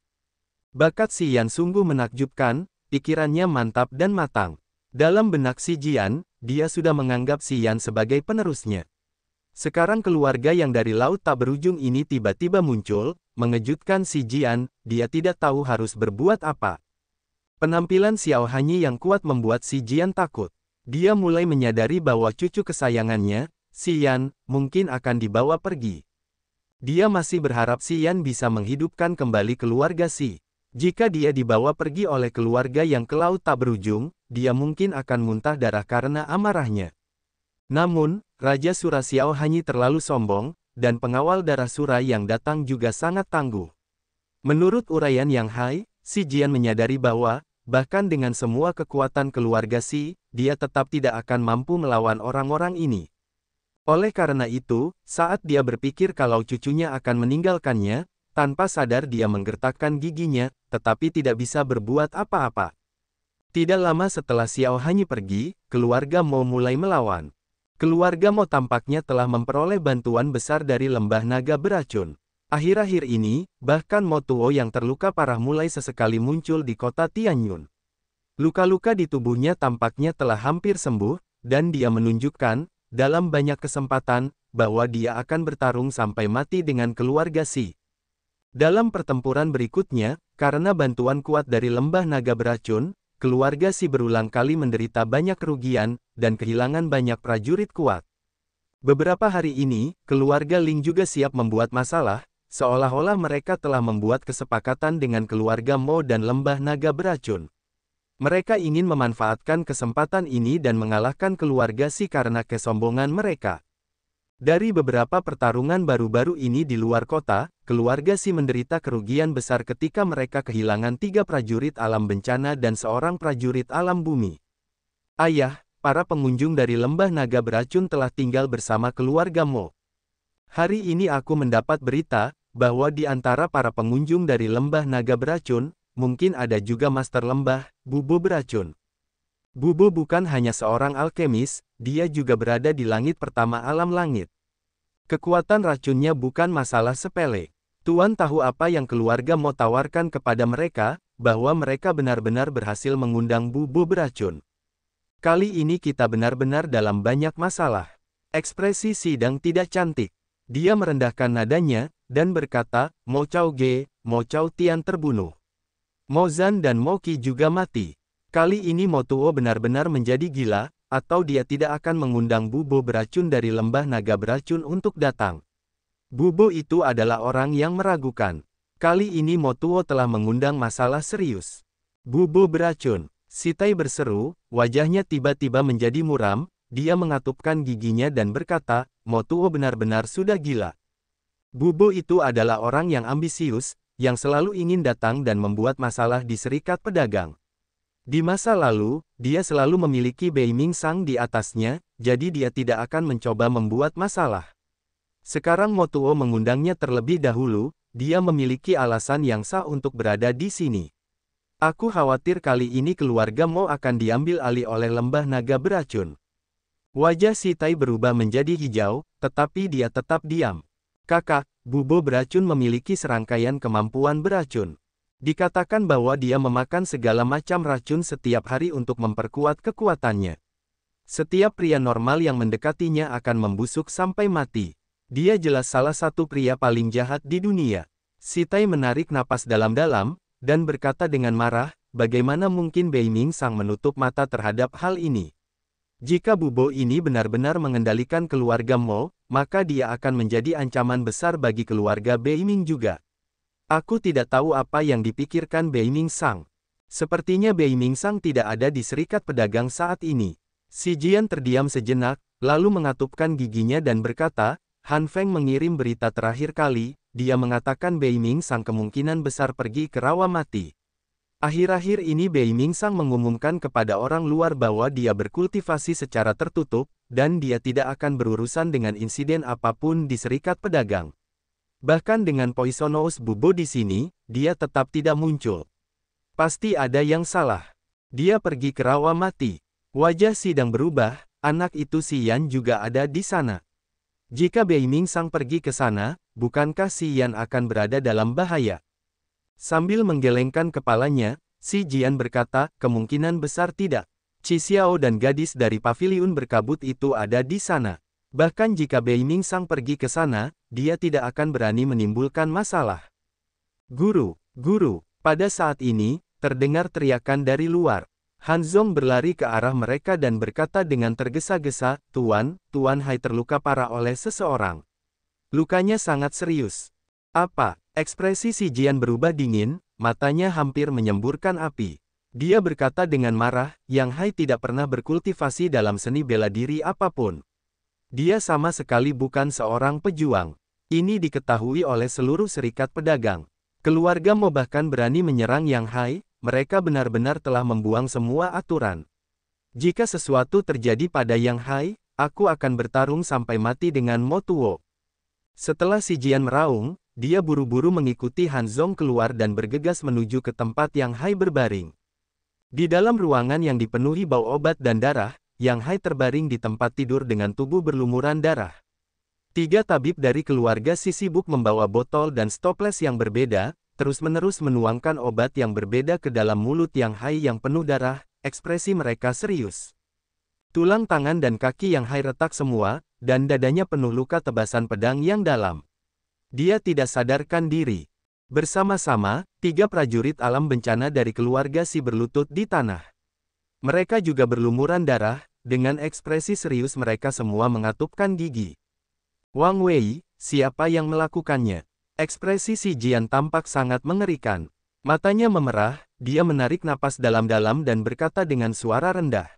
Bakat Xi Yan sungguh menakjubkan, pikirannya mantap dan matang. Dalam benak Xi Jian, dia sudah menganggap Xi Yan sebagai penerusnya. Sekarang keluarga yang dari laut tak berujung ini tiba-tiba muncul, mengejutkan Xi Jian, dia tidak tahu harus berbuat apa. Penampilan Xiao Hanyi yang kuat membuat Xi Jian takut. Dia mulai menyadari bahwa cucu kesayangannya, Xi Yan, mungkin akan dibawa pergi. Dia masih berharap Xi Yan bisa menghidupkan kembali keluarga Xi. Jika dia dibawa pergi oleh keluarga yang ke laut tak berujung, dia mungkin akan muntah darah karena amarahnya. Namun, Raja Sura Xiao Hanyi terlalu sombong, dan pengawal darah Sura yang datang juga sangat tangguh. Menurut uraian Yang Hai, Xi Jian menyadari bahwa, bahkan dengan semua kekuatan keluarga Xi, dia tetap tidak akan mampu melawan orang-orang ini. Oleh karena itu, saat dia berpikir kalau cucunya akan meninggalkannya, tanpa sadar dia menggertakkan giginya, tetapi tidak bisa berbuat apa-apa. Tidak lama setelah Xiao Hanyi pergi, keluarga Mo mulai melawan. Keluarga Mo tampaknya telah memperoleh bantuan besar dari lembah naga beracun. Akhir-akhir ini, bahkan Mo Tuo yang terluka parah mulai sesekali muncul di kota Tianyun. Luka-luka di tubuhnya tampaknya telah hampir sembuh, dan dia menunjukkan, dalam banyak kesempatan, bahwa dia akan bertarung sampai mati dengan keluarga Xi. Dalam pertempuran berikutnya, karena bantuan kuat dari lembah naga beracun, keluarga Xi berulang kali menderita banyak kerugian, dan kehilangan banyak prajurit kuat. Beberapa hari ini, keluarga Ling juga siap membuat masalah, seolah-olah mereka telah membuat kesepakatan dengan keluarga Mo dan lembah naga beracun. Mereka ingin memanfaatkan kesempatan ini dan mengalahkan keluarga Xi karena kesombongan mereka. Dari beberapa pertarungan baru-baru ini di luar kota, keluarga Xi menderita kerugian besar ketika mereka kehilangan 3 prajurit alam bencana dan seorang prajurit alam bumi. Ayah, para pengunjung dari lembah naga beracun telah tinggal bersama keluarga Mo. Hari ini aku mendapat berita, bahwa di antara para pengunjung dari lembah naga beracun, mungkin ada juga Master Lembah, Bubo beracun. Bubo bukan hanya seorang alkemis, dia juga berada di langit pertama alam langit. Kekuatan racunnya bukan masalah sepele. Tuan tahu apa yang keluarga Mo tawarkan kepada mereka, bahwa mereka benar-benar berhasil mengundang Bubo beracun. Kali ini kita benar-benar dalam banyak masalah. Ekspresi Sidang tidak cantik. Dia merendahkan nadanya, dan berkata, Mo Chao Ge, Mo Chao Tian terbunuh. Mo Zan dan Mo Qi juga mati. Kali ini Mo Tuo benar-benar menjadi gila, atau dia tidak akan mengundang Bubo beracun dari lembah naga beracun untuk datang. Bubo itu adalah orang yang meragukan. Kali ini Mo Tuo telah mengundang masalah serius. Bubo beracun. Si Tai berseru, wajahnya tiba-tiba menjadi muram, dia mengatupkan giginya dan berkata, Mo Tuo benar-benar sudah gila. Bubo itu adalah orang yang ambisius, yang selalu ingin datang dan membuat masalah di serikat pedagang. Di masa lalu, dia selalu memiliki Bei Ming Sang di atasnya, jadi dia tidak akan mencoba membuat masalah. Sekarang Mo Tuo mengundangnya terlebih dahulu, dia memiliki alasan yang sah untuk berada di sini. Aku khawatir kali ini keluarga Mo akan diambil alih oleh lembah naga beracun. Wajah Si Tai berubah menjadi hijau, tetapi dia tetap diam. Kakak, bubo beracun memiliki serangkaian kemampuan beracun. Dikatakan bahwa dia memakan segala macam racun setiap hari untuk memperkuat kekuatannya. Setiap pria normal yang mendekatinya akan membusuk sampai mati. Dia jelas salah satu pria paling jahat di dunia. Si Tai menarik napas dalam-dalam, dan berkata dengan marah, bagaimana mungkin Bei Ming Sang menutup mata terhadap hal ini? Jika bubo ini benar-benar mengendalikan keluarga Mo, maka dia akan menjadi ancaman besar bagi keluarga Bei Ming juga. Aku tidak tahu apa yang dipikirkan Bei Ming Sang. Sepertinya Bei Ming Sang tidak ada di serikat pedagang saat ini. Si Jian terdiam sejenak, lalu mengatupkan giginya dan berkata, Han Feng mengirim berita terakhir kali, dia mengatakan Bei Ming Sang kemungkinan besar pergi ke rawa mati. Akhir-akhir ini Bei Ming Sang mengumumkan kepada orang luar bahwa dia berkultivasi secara tertutup, dan dia tidak akan berurusan dengan insiden apapun di serikat pedagang. Bahkan dengan Poisonous Bubo di sini, dia tetap tidak muncul. Pasti ada yang salah. Dia pergi ke rawa mati. Wajah Sidang berubah, anak itu Si Yan juga ada di sana. Jika Bei Ming Sang pergi ke sana, bukankah Si Yan akan berada dalam bahaya? Sambil menggelengkan kepalanya, Si Jian berkata, kemungkinan besar tidak. Qi Xiao dan gadis dari paviliun berkabut itu ada di sana. Bahkan jika Bei Ming Sang pergi ke sana, dia tidak akan berani menimbulkan masalah. Guru, guru, pada saat ini, terdengar teriakan dari luar. Han Zong berlari ke arah mereka dan berkata dengan tergesa-gesa, Tuan Hai terluka parah oleh seseorang. Lukanya sangat serius. Apa? Ekspresi Si Jian berubah dingin, matanya hampir menyemburkan api. Dia berkata dengan marah, Yang Hai tidak pernah berkultivasi dalam seni bela diri apapun. Dia sama sekali bukan seorang pejuang. Ini diketahui oleh seluruh serikat pedagang. Keluarga Mo bahkan berani menyerang Yang Hai, mereka benar-benar telah membuang semua aturan. Jika sesuatu terjadi pada Yang Hai, aku akan bertarung sampai mati dengan Mo Tuo. Setelah Si Jian meraung, dia buru-buru mengikuti Han Zong keluar dan bergegas menuju ke tempat Yang Hai berbaring. Di dalam ruangan yang dipenuhi bau obat dan darah, Yang Hai terbaring di tempat tidur dengan tubuh berlumuran darah. 3 tabib dari keluarga Si sibuk membawa botol dan stoples yang berbeda, terus-menerus menuangkan obat yang berbeda ke dalam mulut Yang Hai yang penuh darah, ekspresi mereka serius. Tulang tangan dan kaki Yang Hai retak semua, dan dadanya penuh luka tebasan pedang yang dalam. Dia tidak sadarkan diri. Bersama-sama, 3 prajurit alam bencana dari keluarga Si berlutut di tanah. Mereka juga berlumuran darah, dengan ekspresi serius mereka semua mengatupkan gigi. Wang Wei, siapa yang melakukannya? Ekspresi Si Jian tampak sangat mengerikan. Matanya memerah, dia menarik napas dalam-dalam dan berkata dengan suara rendah.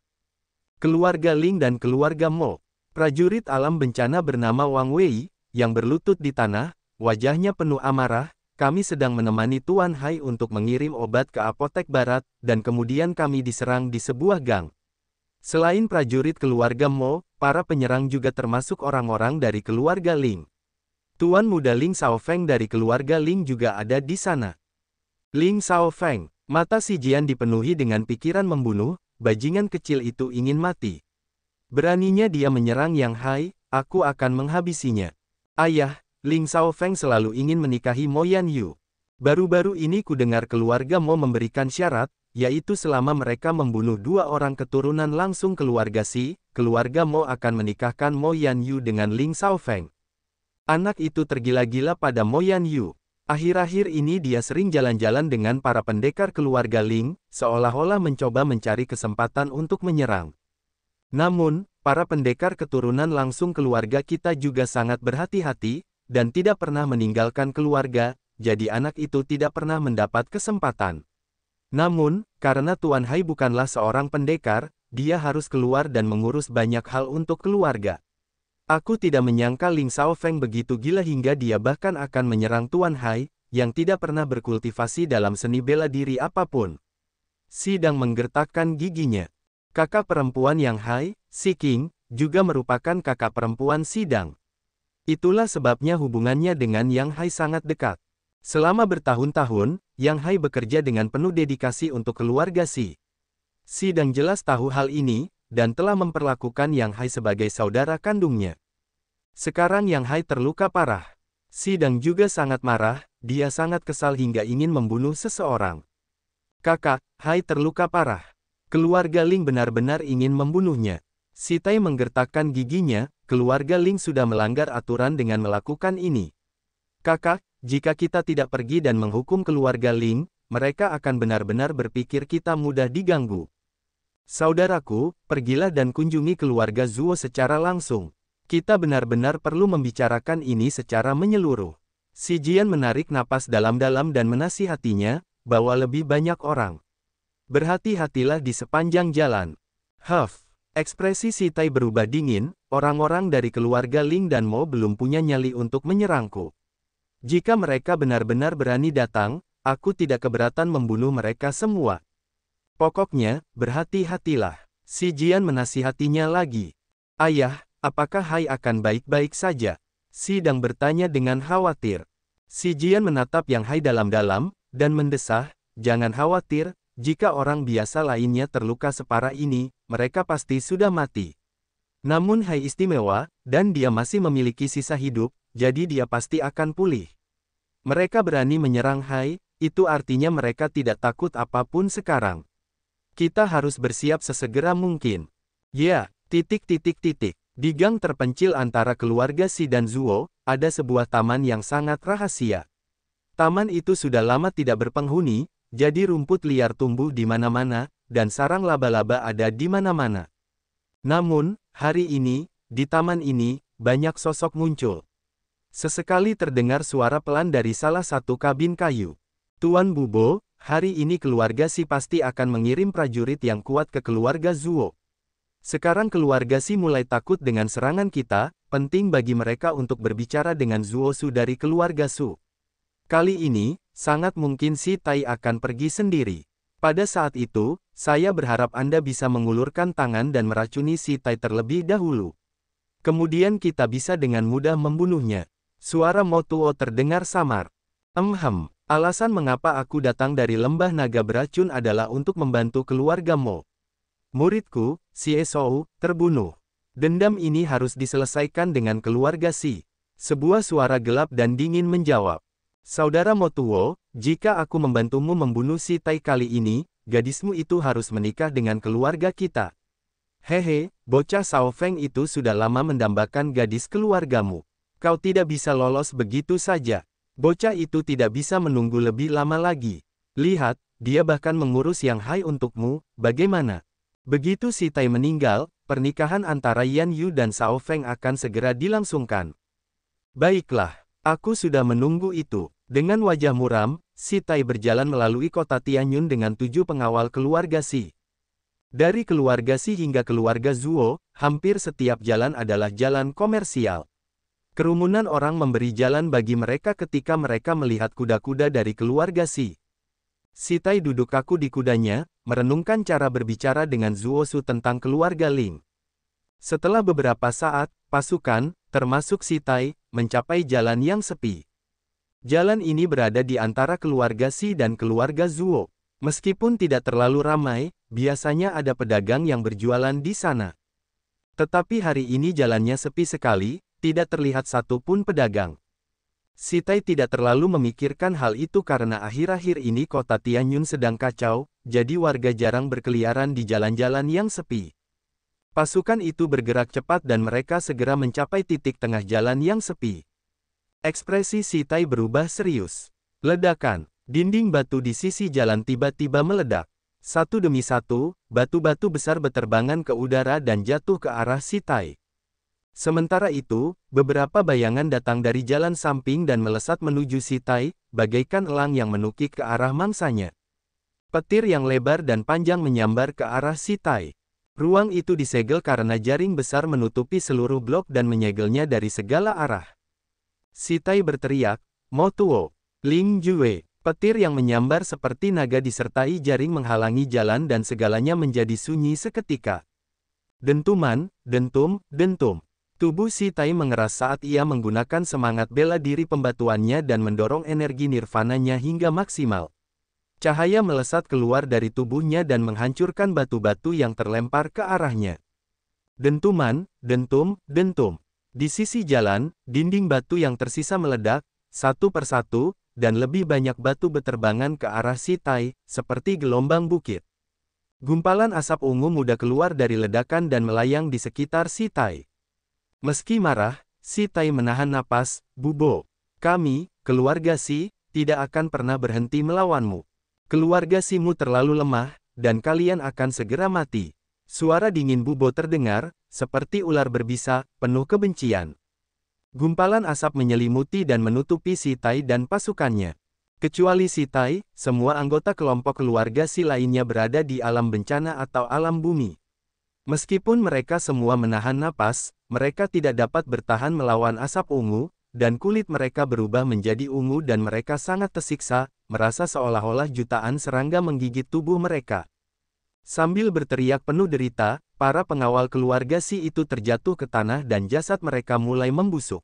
Keluarga Ling dan keluarga Mo. Prajurit alam bencana bernama Wang Wei, yang berlutut di tanah, wajahnya penuh amarah, kami sedang menemani Tuan Hai untuk mengirim obat ke apotek barat, dan kemudian kami diserang di sebuah gang. Selain prajurit keluarga Mo, para penyerang juga termasuk orang-orang dari keluarga Ling. Tuan muda Ling Shaofeng dari keluarga Ling juga ada di sana. Ling Shaofeng, mata Si Jian dipenuhi dengan pikiran membunuh, bajingan kecil itu ingin mati. Beraninya dia menyerang Yang Hai, aku akan menghabisinya. Ayah, Ling Shaofeng selalu ingin menikahi Mo Yanyu. Baru-baru ini kudengar keluarga Mo memberikan syarat, yaitu selama mereka membunuh 2 orang keturunan langsung keluarga Si, keluarga Mo akan menikahkan Mo Yanyu dengan Ling Shaofeng. Anak itu tergila-gila pada Mo Yanyu. Akhir-akhir ini dia sering jalan-jalan dengan para pendekar keluarga Ling, seolah-olah mencoba mencari kesempatan untuk menyerang. Namun, para pendekar keturunan langsung keluarga kita juga sangat berhati-hati, dan tidak pernah meninggalkan keluarga, jadi anak itu tidak pernah mendapat kesempatan. Namun, karena Tuan Hai bukanlah seorang pendekar, dia harus keluar dan mengurus banyak hal untuk keluarga. Aku tidak menyangka Ling Shaofeng begitu gila hingga dia bahkan akan menyerang Tuan Hai, yang tidak pernah berkultivasi dalam seni bela diri apapun. Sidang menggertakkan giginya. Kakak perempuan Yang Hai, Si King, juga merupakan kakak perempuan Sidang. Itulah sebabnya hubungannya dengan Yang Hai sangat dekat. Selama bertahun-tahun, Yang Hai bekerja dengan penuh dedikasi untuk keluarga Si. Sidang jelas tahu hal ini, dan telah memperlakukan Yang Hai sebagai saudara kandungnya. Sekarang Yang Hai terluka parah. Sidang juga sangat marah, dia sangat kesal hingga ingin membunuh seseorang. Kakak, Hai terluka parah. Keluarga Ling benar-benar ingin membunuhnya. Si Tai menggertakkan giginya, keluarga Ling sudah melanggar aturan dengan melakukan ini. Kakak, jika kita tidak pergi dan menghukum keluarga Ling, mereka akan benar-benar berpikir kita mudah diganggu. Saudaraku, pergilah dan kunjungi keluarga Zuo secara langsung. Kita benar-benar perlu membicarakan ini secara menyeluruh. Si Jian menarik napas dalam-dalam dan menasihatinya, bahwa lebih banyak orang. Berhati-hatilah di sepanjang jalan. Ekspresi Si Tai berubah dingin, orang-orang dari keluarga Ling dan Mo belum punya nyali untuk menyerangku. Jika mereka benar-benar berani datang, aku tidak keberatan membunuh mereka semua. Pokoknya, berhati-hatilah. Si Jian menasihatinya lagi. Ayah, apakah Hai akan baik-baik saja? Si Dang bertanya dengan khawatir. Si Jian menatap Yang Hai dalam-dalam, dan mendesah, jangan khawatir, jika orang biasa lainnya terluka separah ini, mereka pasti sudah mati. Namun Hai istimewa, dan dia masih memiliki sisa hidup, jadi dia pasti akan pulih. Mereka berani menyerang Hai, itu artinya mereka tidak takut apapun sekarang. Kita harus bersiap sesegera mungkin. Ya, Di gang terpencil antara keluarga Si dan Zuo, ada sebuah taman yang sangat rahasia. Taman itu sudah lama tidak berpenghuni, jadi rumput liar tumbuh di mana-mana, dan sarang laba-laba ada di mana-mana. Namun, hari ini, di taman ini, banyak sosok muncul. Sesekali terdengar suara pelan dari salah satu kabin kayu. Tuan Bubo, hari ini keluarga Si pasti akan mengirim prajurit yang kuat ke keluarga Zuo. Sekarang keluarga Si mulai takut dengan serangan kita, penting bagi mereka untuk berbicara dengan Zuo Su dari keluarga Su. Kali ini, sangat mungkin Si Tai akan pergi sendiri. Pada saat itu, saya berharap Anda bisa mengulurkan tangan dan meracuni Si Tai terlebih dahulu. Kemudian kita bisa dengan mudah membunuhnya. Suara Mo Tuo terdengar samar. Alasan mengapa aku datang dari lembah naga beracun adalah untuk membantu keluarga Mo. Muridku, Si Esou, terbunuh. Dendam ini harus diselesaikan dengan keluarga Si. Sebuah suara gelap dan dingin menjawab. Saudara Mo Tuo, jika aku membantumu membunuh Si Tai kali ini, gadismu itu harus menikah dengan keluarga kita. Hehe, bocah Sao Feng itu sudah lama mendambakan gadis keluargamu. Kau tidak bisa lolos begitu saja. Bocah itu tidak bisa menunggu lebih lama lagi. Lihat, dia bahkan mengurus Yang Hai untukmu, bagaimana? Begitu Si Tai meninggal, pernikahan antara Yan Yu dan Sao Feng akan segera dilangsungkan. Baiklah, aku sudah menunggu itu. Dengan wajah muram, Si Tai berjalan melalui kota Tianyun dengan 7 pengawal keluarga Si. Dari keluarga Si hingga keluarga Zuo, hampir setiap jalan adalah jalan komersial. Kerumunan orang memberi jalan bagi mereka ketika mereka melihat kuda-kuda dari keluarga Si. Si Tai duduk kaku di kudanya, merenungkan cara berbicara dengan Zuo Su tentang keluarga Ling. Setelah beberapa saat, pasukan, termasuk Si Tai, mencapai jalan yang sepi. Jalan ini berada di antara keluarga Si dan keluarga Zuo. Meskipun tidak terlalu ramai, biasanya ada pedagang yang berjualan di sana. Tetapi hari ini jalannya sepi sekali, tidak terlihat satupun pedagang. Si Tai tidak terlalu memikirkan hal itu karena akhir-akhir ini kota Tianyun sedang kacau, jadi warga jarang berkeliaran di jalan-jalan yang sepi. Pasukan itu bergerak cepat dan mereka segera mencapai titik tengah jalan yang sepi. Ekspresi Si Tai berubah serius. Ledakan, dinding batu di sisi jalan tiba-tiba meledak. Satu demi satu, batu-batu besar berterbangan ke udara dan jatuh ke arah Si Tai. Sementara itu, beberapa bayangan datang dari jalan samping dan melesat menuju Si Tai, bagaikan elang yang menukik ke arah mangsanya. Petir yang lebar dan panjang menyambar ke arah Si Tai. Ruang itu disegel karena jaring besar menutupi seluruh blok dan menyegelnya dari segala arah. Si Tai berteriak, Mo Tuo, Ling Jue. Petir yang menyambar seperti naga disertai jaring menghalangi jalan dan segalanya menjadi sunyi seketika. Dentuman, dentum, dentum. Tubuh Si Tai mengeras saat ia menggunakan semangat bela diri pembatuannya dan mendorong energi nirvananya hingga maksimal. Cahaya melesat keluar dari tubuhnya dan menghancurkan batu-batu yang terlempar ke arahnya. Dentuman, dentum, dentum. Di sisi jalan, dinding batu yang tersisa meledak, satu persatu, dan lebih banyak batu berterbangan ke arah Si Tai, seperti gelombang bukit. Gumpalan asap ungu muda keluar dari ledakan dan melayang di sekitar Si Tai. Meski marah, Si Tai menahan napas. Bubo, kami, keluarga Si, tidak akan pernah berhenti melawanmu. Keluarga Simu terlalu lemah, dan kalian akan segera mati. Suara dingin Bubo terdengar, seperti ular berbisa, penuh kebencian. Gumpalan asap menyelimuti dan menutupi Si Tai dan pasukannya. Kecuali Si Tai, semua anggota kelompok keluarga Si lainnya berada di alam bencana atau alam bumi. Meskipun mereka semua menahan napas, mereka tidak dapat bertahan melawan asap ungu, dan kulit mereka berubah menjadi ungu dan mereka sangat tersiksa, merasa seolah-olah jutaan serangga menggigit tubuh mereka. Sambil berteriak penuh derita, para pengawal keluarga Si itu terjatuh ke tanah dan jasad mereka mulai membusuk.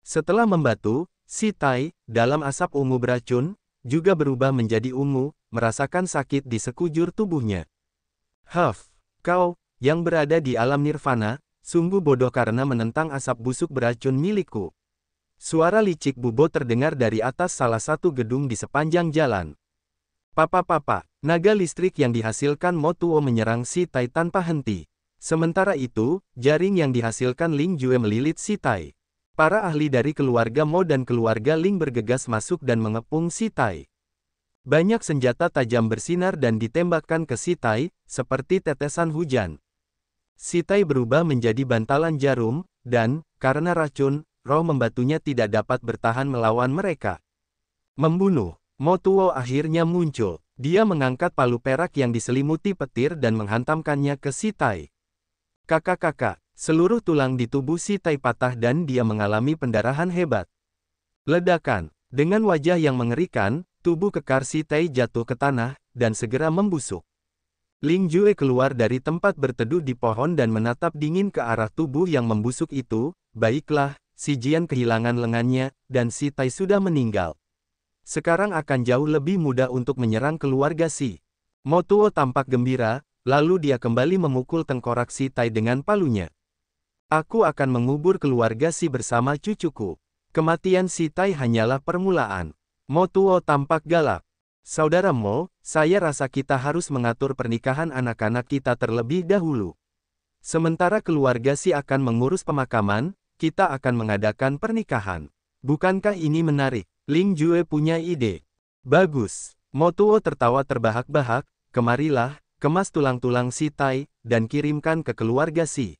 Setelah membatu, Si Tai, dalam asap ungu beracun, juga berubah menjadi ungu, merasakan sakit di sekujur tubuhnya. Huff, kau, yang berada di alam nirvana, sungguh bodoh karena menentang asap busuk beracun milikku. Suara licik Bubo terdengar dari atas salah satu gedung di sepanjang jalan. Papa, naga listrik yang dihasilkan Mo Tuo menyerang Si Tai tanpa henti. Sementara itu, jaring yang dihasilkan Ling Jue melilit Si Tai. Para ahli dari keluarga Mo dan keluarga Ling bergegas masuk dan mengepung Si Tai. Banyak senjata tajam bersinar dan ditembakkan ke Si Tai, seperti tetesan hujan. Si Tai berubah menjadi bantalan jarum, dan, karena racun, roh membatunya tidak dapat bertahan melawan mereka. Membunuh. Mo Tuo akhirnya muncul. Dia mengangkat palu perak yang diselimuti petir dan menghantamkannya ke Si Tai. Kakak, seluruh tulang di tubuh Si Tai patah dan dia mengalami pendarahan hebat. Ledakan. Dengan wajah yang mengerikan, tubuh kekar Si Tai jatuh ke tanah, dan segera membusuk. Ling Jue keluar dari tempat berteduh di pohon dan menatap dingin ke arah tubuh yang membusuk itu. Baiklah, Si Jian kehilangan lengannya, dan Si Tai sudah meninggal. Sekarang akan jauh lebih mudah untuk menyerang keluarga Si. Mo Tuo tampak gembira, lalu dia kembali memukul tengkorak Si Tai dengan palunya. Aku akan mengubur keluarga Si bersama cucuku. Kematian Si Tai hanyalah permulaan. Mo Tuo tampak galak. Saudara Mo, saya rasa kita harus mengatur pernikahan anak-anak kita terlebih dahulu. Sementara keluarga Si akan mengurus pemakaman, kita akan mengadakan pernikahan. Bukankah ini menarik? Ling Jue punya ide. Bagus. Mo Tuo tertawa terbahak-bahak, kemarilah, kemas tulang-tulang Si Tai, dan kirimkan ke keluarga Si.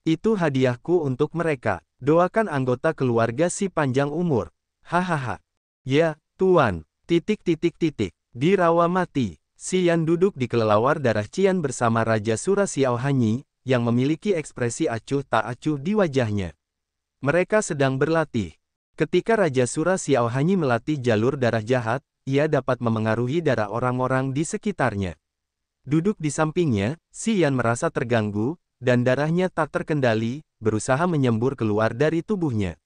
Itu hadiahku untuk mereka. Doakan anggota keluarga Si panjang umur. Hahaha. Ya, Tuan. ... Di rawa mati, Si Yan duduk di kelelawar darah Qian bersama Raja Sura Xiao Hanyi, yang memiliki ekspresi acuh tak acuh di wajahnya. Mereka sedang berlatih. Ketika Raja Sura Xiao Hanyi melatih jalur darah jahat, ia dapat memengaruhi darah orang-orang di sekitarnya. Duduk di sampingnya, Si Yan merasa terganggu, dan darahnya tak terkendali, berusaha menyembur keluar dari tubuhnya.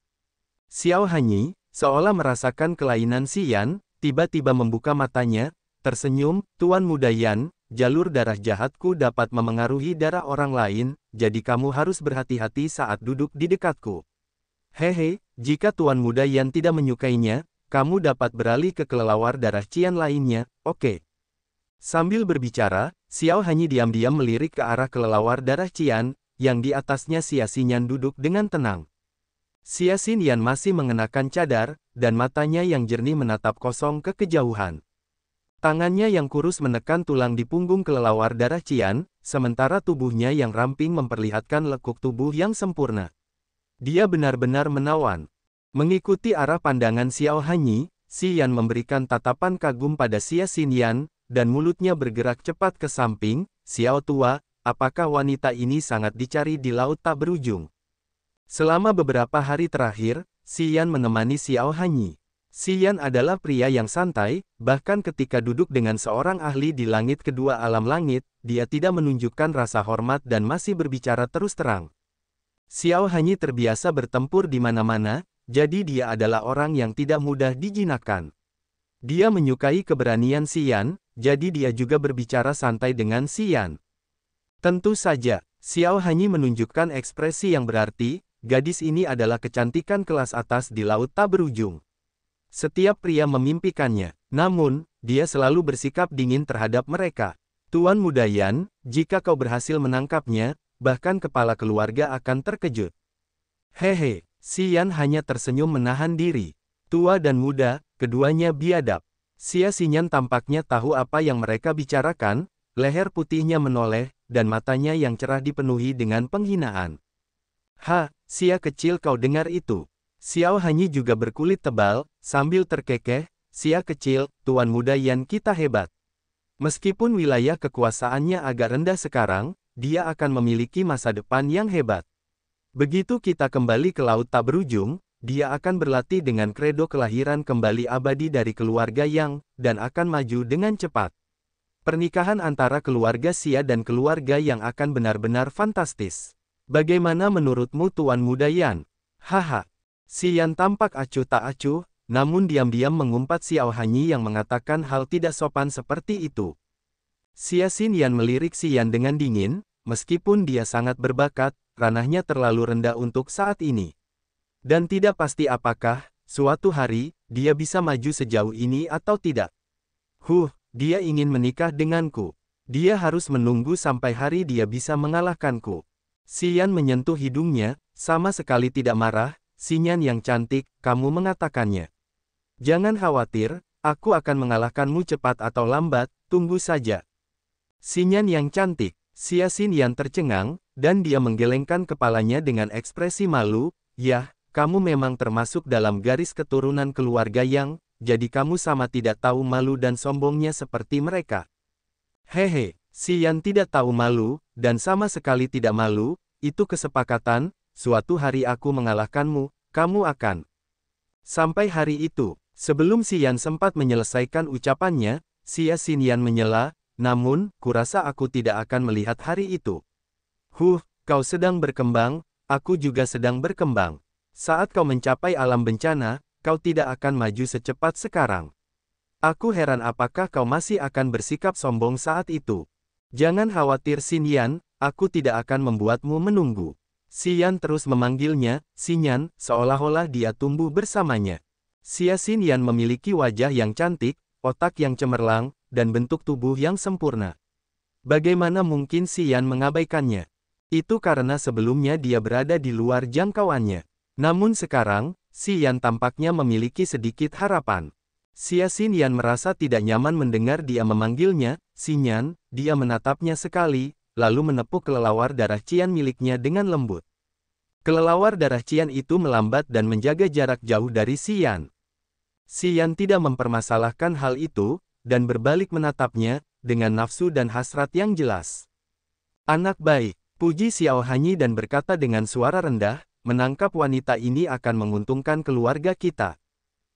Xiao Hanyi, seolah merasakan kelainan Si Yan, tiba-tiba membuka matanya, tersenyum, Tuan Muda Yan, jalur darah jahatku dapat memengaruhi darah orang lain, jadi kamu harus berhati-hati saat duduk di dekatku. Hehe, jika Tuan Muda Yan tidak menyukainya, kamu dapat beralih ke kelelawar darah Qian lainnya, oke? Sambil berbicara, Xiao Hanyi diam-diam melirik ke arah kelelawar darah Qian, yang di atasnya Xia Xinyan duduk dengan tenang. Xia Xinyan masih mengenakan cadar, dan matanya yang jernih menatap kosong ke kejauhan. Tangannya yang kurus menekan tulang di punggung kelelawar darah Qian, sementara tubuhnya yang ramping memperlihatkan lekuk tubuh yang sempurna. Dia benar-benar menawan. Mengikuti arah pandangan Xiao Hanyi, Si Yan memberikan tatapan kagum pada Xia Xinyan, dan mulutnya bergerak cepat ke samping. Xiao tua, apakah wanita ini sangat dicari di laut tak berujung? Selama beberapa hari terakhir, Si Yan menemani Xiao Hanyi. Si Yan adalah pria yang santai, bahkan ketika duduk dengan seorang ahli di langit kedua alam langit, dia tidak menunjukkan rasa hormat dan masih berbicara terus terang. Xiao Hanyi terbiasa bertempur di mana-mana, jadi dia adalah orang yang tidak mudah dijinakkan. Dia menyukai keberanian Si Yan, jadi dia juga berbicara santai dengan Si Yan. Tentu saja, Xiao Hanyi menunjukkan ekspresi yang berarti, gadis ini adalah kecantikan kelas atas di laut tak berujung. Setiap pria memimpikannya, namun, dia selalu bersikap dingin terhadap mereka. Tuan Muda Yan, jika kau berhasil menangkapnya, bahkan kepala keluarga akan terkejut. Hehe, si Yan hanya tersenyum menahan diri. Tua dan muda, keduanya biadab. Xia Xinyan tampaknya tahu apa yang mereka bicarakan, leher putihnya menoleh, dan matanya yang cerah dipenuhi dengan penghinaan. Ha, Xia kecil kau dengar itu. Xiao Hanyi juga berkulit tebal, sambil terkekeh, Xia kecil, Tuan Muda Yan kita hebat. Meskipun wilayah kekuasaannya agak rendah sekarang, dia akan memiliki masa depan yang hebat. Begitu kita kembali ke laut tak berujung, dia akan berlatih dengan kredo kelahiran kembali abadi dari keluarga Yang, dan akan maju dengan cepat. Pernikahan antara keluarga Xia dan keluarga Yang akan benar-benar fantastis. Bagaimana menurutmu Tuan Muda Yan? Haha. Si Yan tampak acuh tak acuh, namun diam-diam mengumpat Xiao Hanyi yang mengatakan hal tidak sopan seperti itu. Xia Xinyan melirik si Yan dengan dingin, meskipun dia sangat berbakat, ranahnya terlalu rendah untuk saat ini. Dan tidak pasti apakah, suatu hari, dia bisa maju sejauh ini atau tidak. Dia ingin menikah denganku. Dia harus menunggu sampai hari dia bisa mengalahkanku. Si Yan menyentuh hidungnya, sama sekali tidak marah. Xinyan yang cantik, kamu mengatakannya. Jangan khawatir, aku akan mengalahkanmu cepat atau lambat, tunggu saja. Xinyan yang cantik, Xia Xinyan tercengang, dan dia menggelengkan kepalanya dengan ekspresi malu, yah, kamu memang termasuk dalam garis keturunan keluarga Yang, jadi kamu sama tidak tahu malu dan sombongnya seperti mereka. Hehe, Xian tidak tahu malu, dan sama sekali tidak malu, itu kesepakatan. Suatu hari aku mengalahkanmu, kamu akan. Sampai hari itu, sebelum Xian sempat menyelesaikan ucapannya, Xia Xinyan menyela, namun, kurasa aku tidak akan melihat hari itu. Kau sedang berkembang, aku juga sedang berkembang. Saat kau mencapai alam bencana, kau tidak akan maju secepat sekarang. Aku heran apakah kau masih akan bersikap sombong saat itu. Jangan khawatir Xinyan, aku tidak akan membuatmu menunggu. Xian terus memanggilnya, Xinyan, seolah-olah dia tumbuh bersamanya. Xia Xinyan memiliki wajah yang cantik, otak yang cemerlang, dan bentuk tubuh yang sempurna. Bagaimana mungkin Xian mengabaikannya? Itu karena sebelumnya dia berada di luar jangkauannya. Namun sekarang, Xian tampaknya memiliki sedikit harapan. Xia Xinyan merasa tidak nyaman mendengar dia memanggilnya, Xinyan, dia menatapnya sekali, lalu menepuk kelelawar darah Qian miliknya dengan lembut. Kelelawar darah Qian itu melambat dan menjaga jarak jauh dari Xian. Xian tidak mempermasalahkan hal itu, dan berbalik menatapnya, dengan nafsu dan hasrat yang jelas. Anak baik, puji Xiao Hanyi dan berkata dengan suara rendah, menangkap wanita ini akan menguntungkan keluarga kita.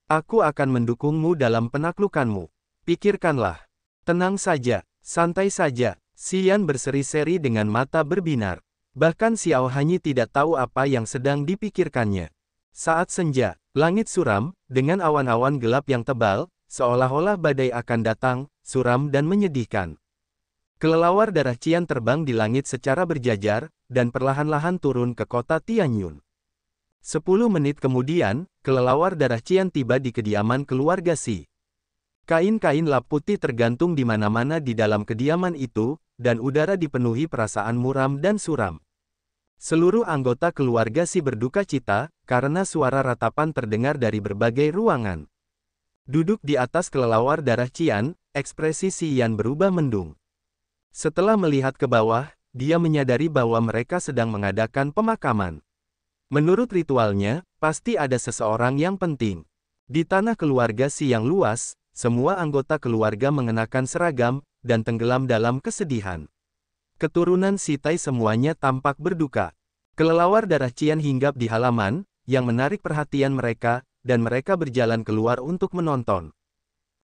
Aku akan mendukungmu dalam penaklukanmu. Pikirkanlah. Tenang saja, santai saja. Xian berseri-seri dengan mata berbinar. Bahkan Xiao Hanyi tidak tahu apa yang sedang dipikirkannya. Saat senja, langit suram, dengan awan-awan gelap yang tebal, seolah-olah badai akan datang, suram dan menyedihkan. Kelelawar darah Qian terbang di langit secara berjajar, dan perlahan-lahan turun ke kota Tianyun. 10 menit kemudian, kelelawar darah Qian tiba di kediaman keluarga Xi. Kain-kain lap putih tergantung di mana-mana di dalam kediaman itu, dan udara dipenuhi perasaan muram dan suram. Seluruh anggota keluarga Xi berduka cita, karena suara ratapan terdengar dari berbagai ruangan. Duduk di atas kelelawar darah Qian, ekspresi Xian berubah mendung. Setelah melihat ke bawah, dia menyadari bahwa mereka sedang mengadakan pemakaman. Menurut ritualnya, pasti ada seseorang yang penting. Di tanah keluarga Xi yang luas, semua anggota keluarga mengenakan seragam, dan tenggelam dalam kesedihan. Keturunan Xi Tai semuanya tampak berduka. Kelelawar darah Qian hinggap di halaman, yang menarik perhatian mereka, dan mereka berjalan keluar untuk menonton.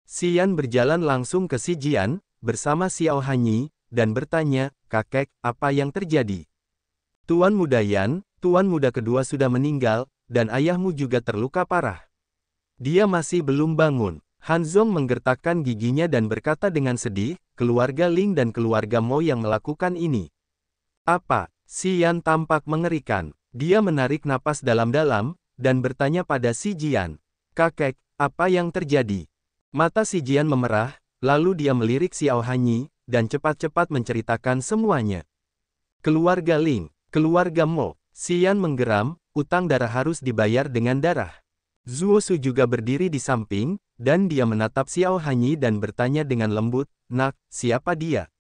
Xian berjalan langsung ke Xi Jian, bersama Xiao Hanyi, dan bertanya, kakek, apa yang terjadi? Tuan Muda Yan, Tuan Muda kedua sudah meninggal, dan ayahmu juga terluka parah. Dia masih belum bangun. Han Zong menggertakkan giginya dan berkata dengan sedih, keluarga Ling dan keluarga Mo yang melakukan ini. Apa? Xian tampak mengerikan. Dia menarik napas dalam-dalam, dan bertanya pada Si Jian. Kakek, apa yang terjadi? Mata Si Jian memerah, lalu dia melirik Xiao Hanyi, dan cepat-cepat menceritakan semuanya. Keluarga Ling, keluarga Mo, Xian menggeram, utang darah harus dibayar dengan darah. Zuo Su juga berdiri di samping, dan dia menatap Xiao Hanyi dan bertanya dengan lembut, "Nak, siapa dia?"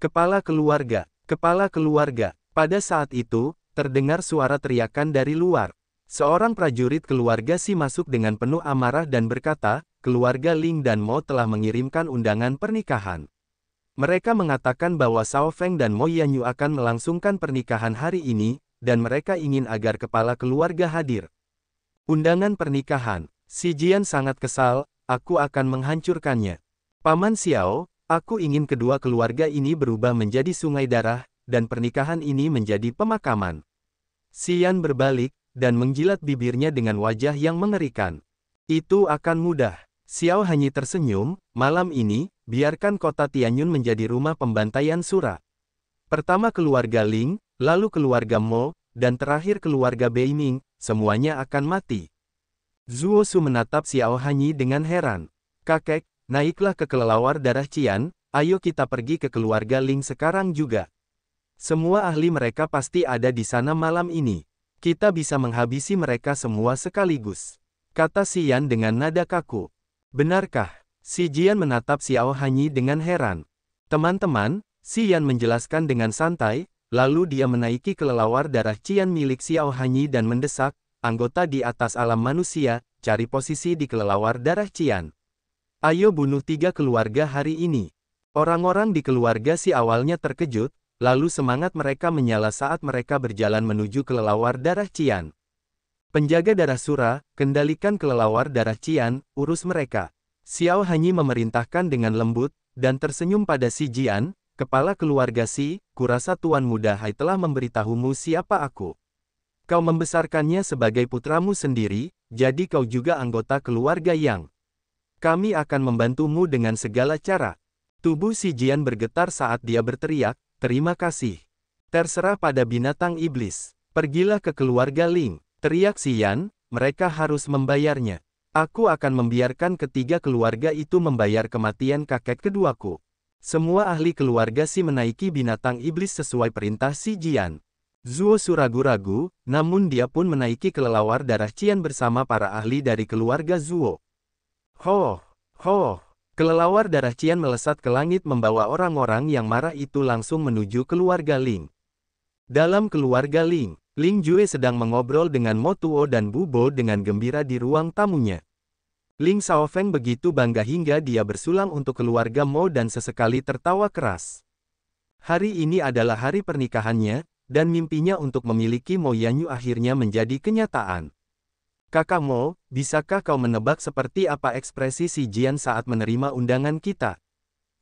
Kepala keluarga, kepala keluarga. Pada saat itu, terdengar suara teriakan dari luar. Seorang prajurit keluarga Si masuk dengan penuh amarah dan berkata, keluarga Ling dan Mo telah mengirimkan undangan pernikahan. Mereka mengatakan bahwa Shao Feng dan Mo Yanyu akan melangsungkan pernikahan hari ini, dan mereka ingin agar kepala keluarga hadir. Undangan pernikahan. Si Jian sangat kesal, aku akan menghancurkannya. Paman Xiao, aku ingin kedua keluarga ini berubah menjadi sungai darah, dan pernikahan ini menjadi pemakaman. Xian berbalik, dan menjilat bibirnya dengan wajah yang mengerikan. Itu akan mudah. Xiao Hanyi tersenyum, malam ini, biarkan kota Tianyun menjadi rumah pembantaian Sura. Pertama keluarga Ling, lalu keluarga Mo, dan terakhir keluarga Beiming, semuanya akan mati. Zuo Su menatap Xiao Hanyi dengan heran. Kakek, naiklah ke kelelawar darah Qian, ayo kita pergi ke keluarga Ling sekarang juga. Semua ahli mereka pasti ada di sana malam ini. Kita bisa menghabisi mereka semua sekaligus. Kata Xian dengan nada kaku. Benarkah? Si Jian menatap Xiao Hanyi dengan heran. Teman-teman, Xian menjelaskan dengan santai, lalu dia menaiki kelelawar darah Qian milik Xiao Hanyi dan mendesak, anggota di atas alam manusia, cari posisi di kelelawar darah Qian. Ayo bunuh 3 keluarga hari ini. Orang-orang di keluarga Si awalnya terkejut, lalu semangat mereka menyala saat mereka berjalan menuju kelelawar darah Qian. Penjaga darah Sura, kendalikan kelelawar darah Qian, urus mereka. Xiao Hanyi memerintahkan dengan lembut, dan tersenyum pada Si Jian, kepala keluarga Si, kurasa Tuan Muda Hai telah memberitahumu siapa aku. Kau membesarkannya sebagai putramu sendiri, jadi kau juga anggota keluarga Yang. Kami akan membantumu dengan segala cara. Tubuh Si Jian bergetar saat dia berteriak, terima kasih. Terserah pada binatang iblis. Pergilah ke keluarga Ling. Teriak Xian, mereka harus membayarnya. Aku akan membiarkan ketiga keluarga itu membayar kematian kakek keduaku. Semua ahli keluarga Si menaiki binatang iblis sesuai perintah Si Jian. Zuo Su ragu-ragu, namun dia pun menaiki kelelawar darah Qian bersama para ahli dari keluarga Zuo. Ho, ho, kelelawar darah Qian melesat ke langit membawa orang-orang yang marah itu langsung menuju keluarga Ling. Dalam keluarga Ling, Ling Jue sedang mengobrol dengan Mo Tuo dan Bu Bo dengan gembira di ruang tamunya. Ling Xiaofeng begitu bangga hingga dia bersulang untuk keluarga Mo dan sesekali tertawa keras. Hari ini adalah hari pernikahannya, dan mimpinya untuk memiliki Mo Yanyu akhirnya menjadi kenyataan. Kakak Mo, bisakah kau menebak seperti apa ekspresi Si Jian saat menerima undangan kita?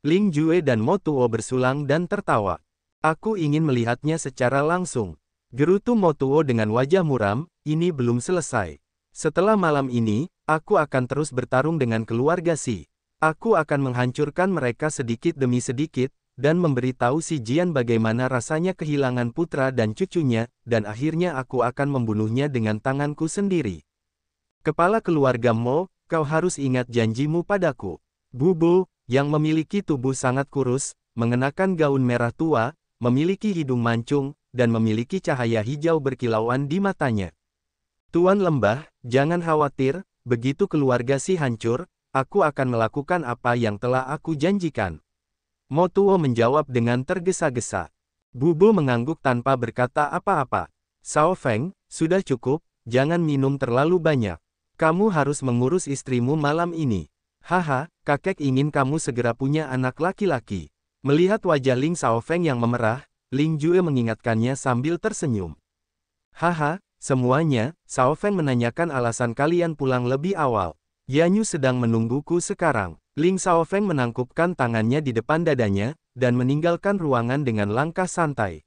Ling Jue dan Mo Tuo bersulang dan tertawa. Aku ingin melihatnya secara langsung. Gerutu Mo Tuo dengan wajah muram, ini belum selesai. Setelah malam ini, aku akan terus bertarung dengan keluarga Si. Aku akan menghancurkan mereka sedikit demi sedikit, dan memberitahu Si Jian bagaimana rasanya kehilangan putra dan cucunya, dan akhirnya aku akan membunuhnya dengan tanganku sendiri. Kepala keluarga Mo, kau harus ingat janjimu padaku. Bu Bo, yang memiliki tubuh sangat kurus, mengenakan gaun merah tua, memiliki hidung mancung, dan memiliki cahaya hijau berkilauan di matanya. Tuan Lembah, jangan khawatir, begitu keluarga Si hancur, aku akan melakukan apa yang telah aku janjikan. Mo Tuo menjawab dengan tergesa-gesa. Bu Bo mengangguk tanpa berkata apa-apa. Shao Feng, sudah cukup, jangan minum terlalu banyak. Kamu harus mengurus istrimu malam ini. Haha, kakek ingin kamu segera punya anak laki-laki. Melihat wajah Ling Xiaofeng yang memerah, Ling Jue mengingatkannya sambil tersenyum. Haha, semuanya, Xiaofeng menanyakan alasan kalian pulang lebih awal. Yanyu sedang menungguku sekarang. Ling Xiaofeng menangkupkan tangannya di depan dadanya, dan meninggalkan ruangan dengan langkah santai.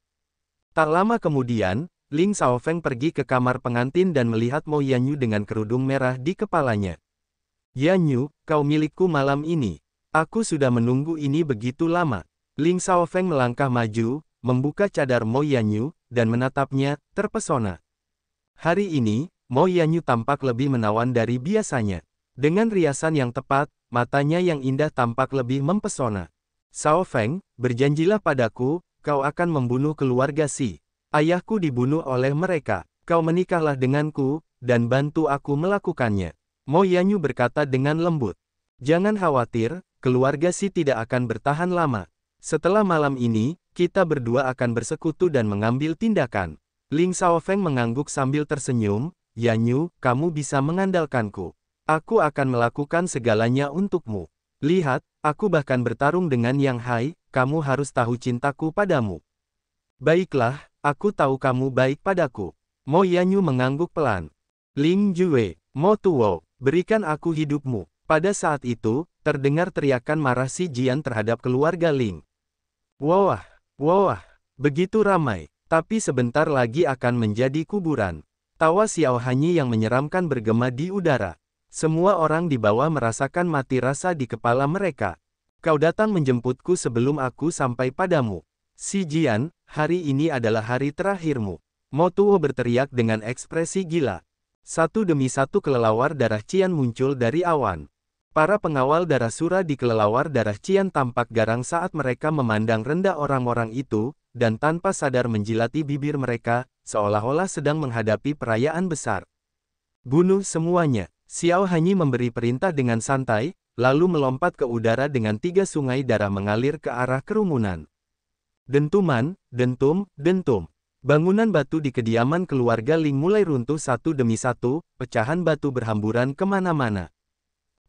Tak lama kemudian, Ling Xiaofeng pergi ke kamar pengantin dan melihat Mo Yanyu dengan kerudung merah di kepalanya. Yanyu, kau milikku malam ini. Aku sudah menunggu ini begitu lama. Ling Xiaofeng melangkah maju, membuka cadar Mo Yanyu, dan menatapnya, terpesona. Hari ini, Mo Yanyu tampak lebih menawan dari biasanya. Dengan riasan yang tepat, matanya yang indah tampak lebih mempesona. Sao Feng, berjanjilah padaku, kau akan membunuh keluarga Si. Ayahku dibunuh oleh mereka. Kau menikahlah denganku, dan bantu aku melakukannya. Mo Yanyu berkata dengan lembut. Jangan khawatir, keluarga Si tidak akan bertahan lama. Setelah malam ini, kita berdua akan bersekutu dan mengambil tindakan. Ling Xiaofeng mengangguk sambil tersenyum, Yanyu, kamu bisa mengandalkanku. Aku akan melakukan segalanya untukmu. Lihat, aku bahkan bertarung dengan Yang Hai, kamu harus tahu cintaku padamu. Baiklah, aku tahu kamu baik padaku. Mo Yanyu mengangguk pelan. Ling Jue, Mo Tuo, berikan aku hidupmu. Pada saat itu, terdengar teriakan marah Si Jian terhadap keluarga Ling. Wah, wah, begitu ramai, tapi sebentar lagi akan menjadi kuburan. Tawa Xiao Hanyi yang menyeramkan bergema di udara. Semua orang di bawah merasakan mati rasa di kepala mereka. Kau datang menjemputku sebelum aku sampai padamu. Si Jian, hari ini adalah hari terakhirmu. Mo Tuo berteriak dengan ekspresi gila. Satu demi satu kelelawar darah Qian muncul dari awan. Para pengawal darah Sura di kelelawar darah Qian tampak garang saat mereka memandang rendah orang-orang itu, dan tanpa sadar menjilati bibir mereka, seolah-olah sedang menghadapi perayaan besar. Bunuh semuanya. Xiao Hanyi memberi perintah dengan santai, lalu melompat ke udara dengan 3 sungai darah mengalir ke arah kerumunan. Dentuman, dentum, dentum. Bangunan batu di kediaman keluarga Ling mulai runtuh satu demi satu, pecahan batu berhamburan kemana-mana.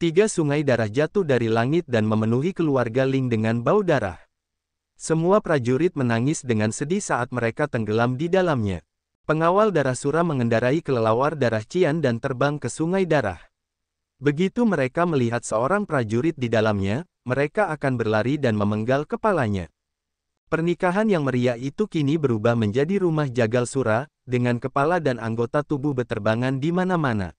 3 sungai darah jatuh dari langit dan memenuhi keluarga Ling dengan bau darah. Semua prajurit menangis dengan sedih saat mereka tenggelam di dalamnya. Pengawal darah Sura mengendarai kelelawar darah Qian dan terbang ke sungai darah. Begitu mereka melihat seorang prajurit di dalamnya, mereka akan berlari dan memenggal kepalanya. Pernikahan yang meriah itu kini berubah menjadi rumah jagal Sura, dengan kepala dan anggota tubuh beterbangan di mana-mana.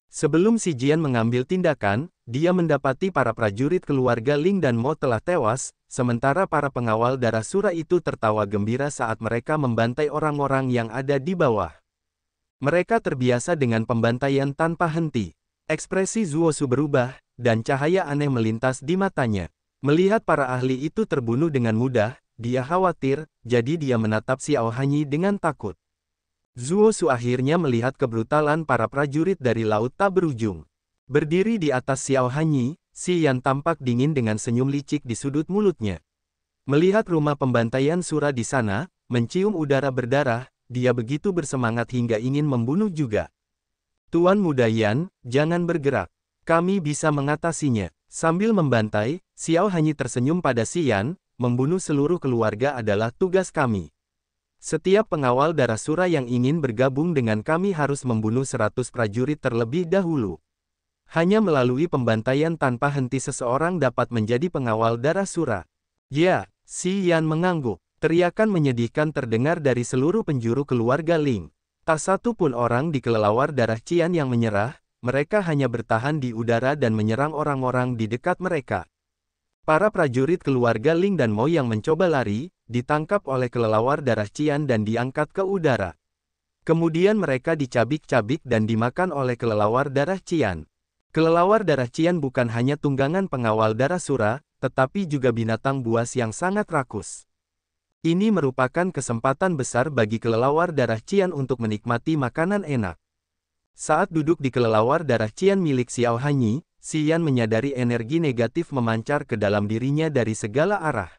Sebelum Si Jian mengambil tindakan, dia mendapati para prajurit keluarga Ling dan Mo telah tewas, sementara para pengawal darah Sura itu tertawa gembira saat mereka membantai orang-orang yang ada di bawah. Mereka terbiasa dengan pembantaian tanpa henti. Ekspresi Zuosu berubah, dan cahaya aneh melintas di matanya. Melihat para ahli itu terbunuh dengan mudah, dia khawatir, jadi dia menatap Xiao Hanyi dengan takut. Zuosu akhirnya melihat kebrutalan para prajurit dari laut tak berujung. Berdiri di atas Xiao Hanyi, Si Yan tampak dingin dengan senyum licik di sudut mulutnya. Melihat rumah pembantaian Sura di sana, mencium udara berdarah, dia begitu bersemangat hingga ingin membunuh juga. Tuan Muda Yan, jangan bergerak. Kami bisa mengatasinya. Sambil membantai, Xiao Hanyi tersenyum pada Si Yan. Membunuh seluruh keluarga adalah tugas kami. Setiap pengawal darah Sura yang ingin bergabung dengan kami harus membunuh 100 prajurit terlebih dahulu. Hanya melalui pembantaian tanpa henti seseorang dapat menjadi pengawal darah Sura. Ya, Si Yan mengangguk. Teriakan menyedihkan terdengar dari seluruh penjuru keluarga Ling. Tak satu pun orang di kelelawar darah Qian yang menyerah, mereka hanya bertahan di udara dan menyerang orang-orang di dekat mereka. Para prajurit keluarga Ling dan Mo yang mencoba lari, ditangkap oleh kelelawar darah Qian dan diangkat ke udara. Kemudian mereka dicabik-cabik dan dimakan oleh kelelawar darah Qian. Kelelawar darah Qian bukan hanya tunggangan pengawal darah Sura, tetapi juga binatang buas yang sangat rakus. Ini merupakan kesempatan besar bagi kelelawar darah Qian untuk menikmati makanan enak. Saat duduk di kelelawar darah Qian milik Xiao Hanyi, Si Yan menyadari energi negatif memancar ke dalam dirinya dari segala arah.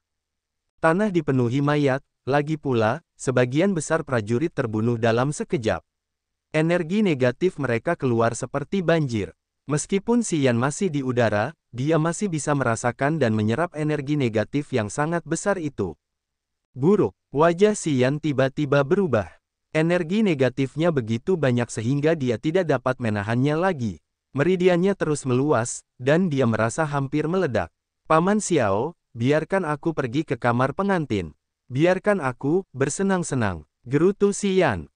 Tanah dipenuhi mayat, lagi pula, sebagian besar prajurit terbunuh dalam sekejap. Energi negatif mereka keluar seperti banjir. Meskipun Si Yan masih di udara, dia masih bisa merasakan dan menyerap energi negatif yang sangat besar itu. Buruk, wajah Si Yan tiba-tiba berubah. Energi negatifnya begitu banyak sehingga dia tidak dapat menahannya lagi. Meridiannya terus meluas, dan dia merasa hampir meledak. Paman Xiao, biarkan aku pergi ke kamar pengantin. Biarkan aku bersenang-senang, gerutu Si Yan.